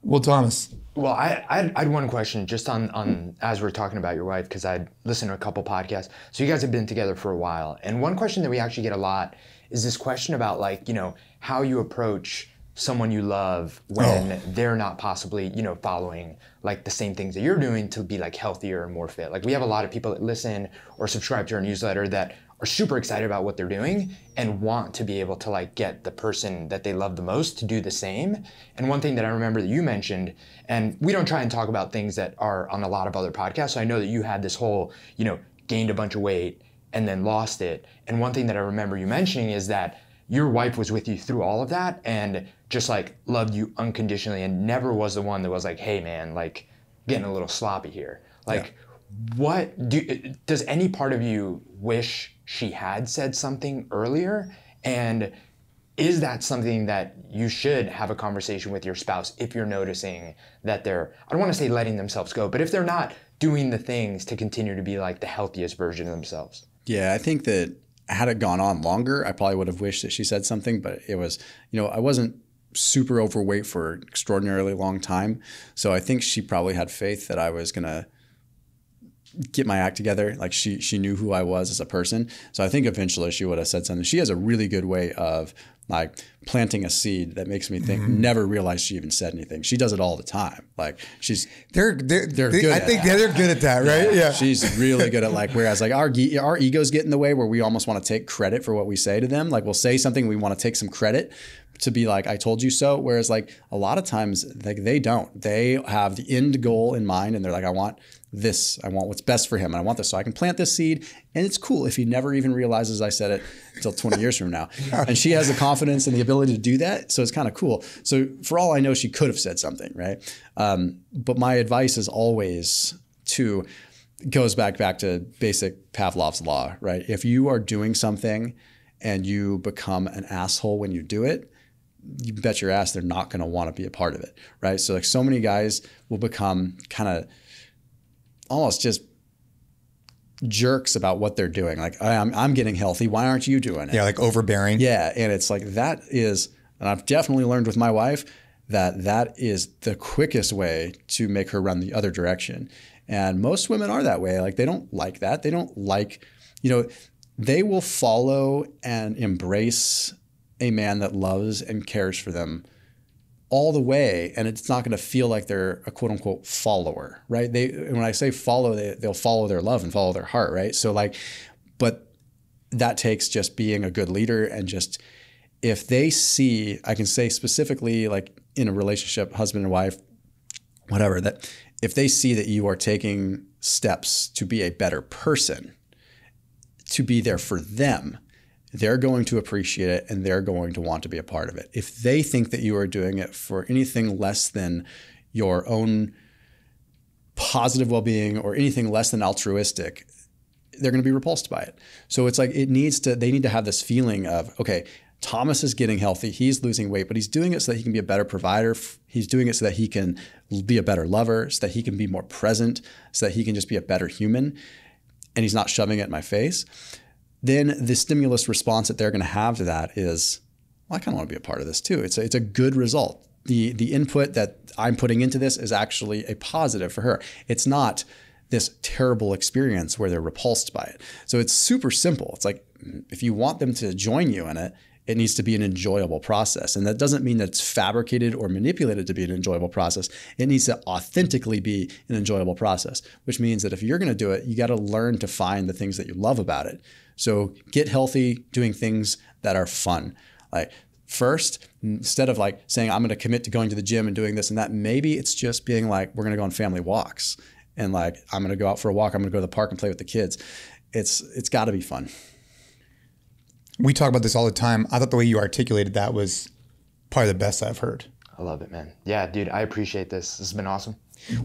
Well, Thomas. Well, I had one question just on as we're talking about your wife, because I'd listened to a couple podcasts. So you guys have been together for a while. And one question that we actually get a lot is this question about like, you know, how you approach someone you love when they're not possibly, you know, following like the same things that you're doing to be like healthier and more fit. Like we have a lot of people that listen or subscribe to our newsletter that are super excited about what they're doing and want to be able to like get the person that they love the most to do the same. And one thing that I remember that you mentioned, and we don't try and talk about things that are on a lot of other podcasts. So I know that you had this whole, you know, gained a bunch of weight and then lost it. And one thing that I remember you mentioning is that your wife was with you through all of that and just like loved you unconditionally and never was the one that was like, hey man, like getting a little sloppy here. Like does any part of you wish she had said something earlier? And is that something that you should have a conversation with your spouse if you're noticing that they're, I don't want to say letting themselves go, but if they're not doing the things to continue to be like the healthiest version of themselves? Yeah, I think that had it gone on longer, I probably would have wished that she said something, but it was, you know, I wasn't super overweight for an extraordinarily long time. So I think she probably had faith that I was going to get my act together. Like she knew who I was as a person. So I think eventually she would have said something. She has a really good way of like planting a seed that makes me think, never realized she even said anything. She does it all the time. Like they're good. I think they're good at that, right? Yeah. She's really good at like, whereas like our egos get in the way where we almost want to take credit for what we say to them. Like we'll say something, we want to take some credit to be like, I told you so. Whereas like a lot of times like they don't. They have the end goal in mind and they're like, I want this. I want what's best for him. And I want this. So I can plant this seed. And it's cool if he never even realizes I said it until 20 years from now. And she has the confidence and the ability to do that. So it's kind of cool. So for all I know, she could have said something, right? But my advice is always goes back to basic Pavlov's law, right? If you are doing something and you become an asshole when you do it, you bet your ass they're not going to want to be a part of it, right? So like so many guys will become kind of almost just jerks about what they're doing. Like, I'm getting healthy. Why aren't you doing it? Yeah, like overbearing. Yeah, and it's like that is, and I've definitely learned with my wife that is the quickest way to make her run the other direction. And most women are that way. Like they don't like that. They don't like, they will follow and embrace a man that loves and cares for them all the way, and it's not going to feel like they're a quote unquote follower, right? When I say follow, they'll follow their love and follow their heart, right? So like, but that takes just being a good leader, and just if they see, I can say specifically like in a relationship, husband and wife, whatever, that if they see that you are taking steps to be a better person, to be there for them, they're going to appreciate it and they're going to want to be a part of it. If they think that you are doing it for anything less than your own positive well-being or anything less than altruistic, they're going to be repulsed by it. So it's like they need to have this feeling of, okay, Thomas is getting healthy, he's losing weight, but he's doing it so that he can be a better provider. He's doing it so that he can be a better lover, so that he can be more present, so that he can just be a better human, and he's not shoving it in my face. Then the stimulus response that they're going to have to that is, well, I kind of want to be a part of this too. It's a good result. The input that I'm putting into this is actually a positive for her. It's not this terrible experience where they're repulsed by it. So it's super simple. It's like, if you want them to join you in it, it needs to be an enjoyable process. And that doesn't mean that it's fabricated or manipulated to be an enjoyable process. It needs to authentically be an enjoyable process, which means that if you're going to do it, you got to learn to find the things that you love about it. So get healthy doing things that are fun. Like first, instead of like saying, I'm going to commit to going to the gym and doing this and that, maybe it's just being like, we're going to go on family walks, and like, I'm going to go out for a walk. I'm going to go to the park and play with the kids. It's got to be fun. We talk about this all the time. I thought the way you articulated that was probably the best I've heard. I love it, man. Yeah, dude, I appreciate this. This has been awesome.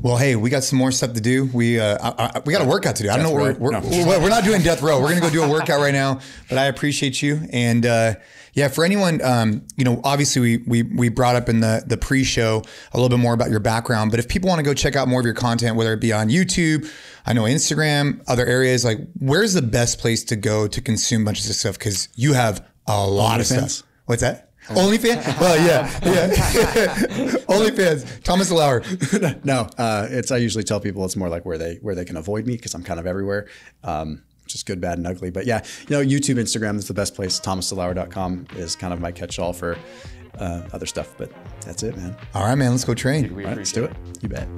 Well, hey, we got some more stuff to do. We got a workout to do. I don't know. We're not doing death row. We're going to go do a workout right now, but I appreciate you. And yeah, for anyone, obviously we brought up in the pre-show a little bit more about your background, but if people want to go check out more of your content, whether it be on YouTube, I know Instagram, other areas, like where's the best place to go to consume bunches of stuff? Because you have a lot of stuff. What's that? OnlyFans? Well, yeah. OnlyFans. Thomas DeLauer. No, I usually tell people it's more like where they can avoid me, because I'm kind of everywhere. Just good, bad, and ugly. But yeah, YouTube, Instagram is the best place. ThomasDeLauer.com is kind of my catch-all for other stuff. But that's it, man. All right, man. Let's go train. Dude, All right, let's do it. You bet.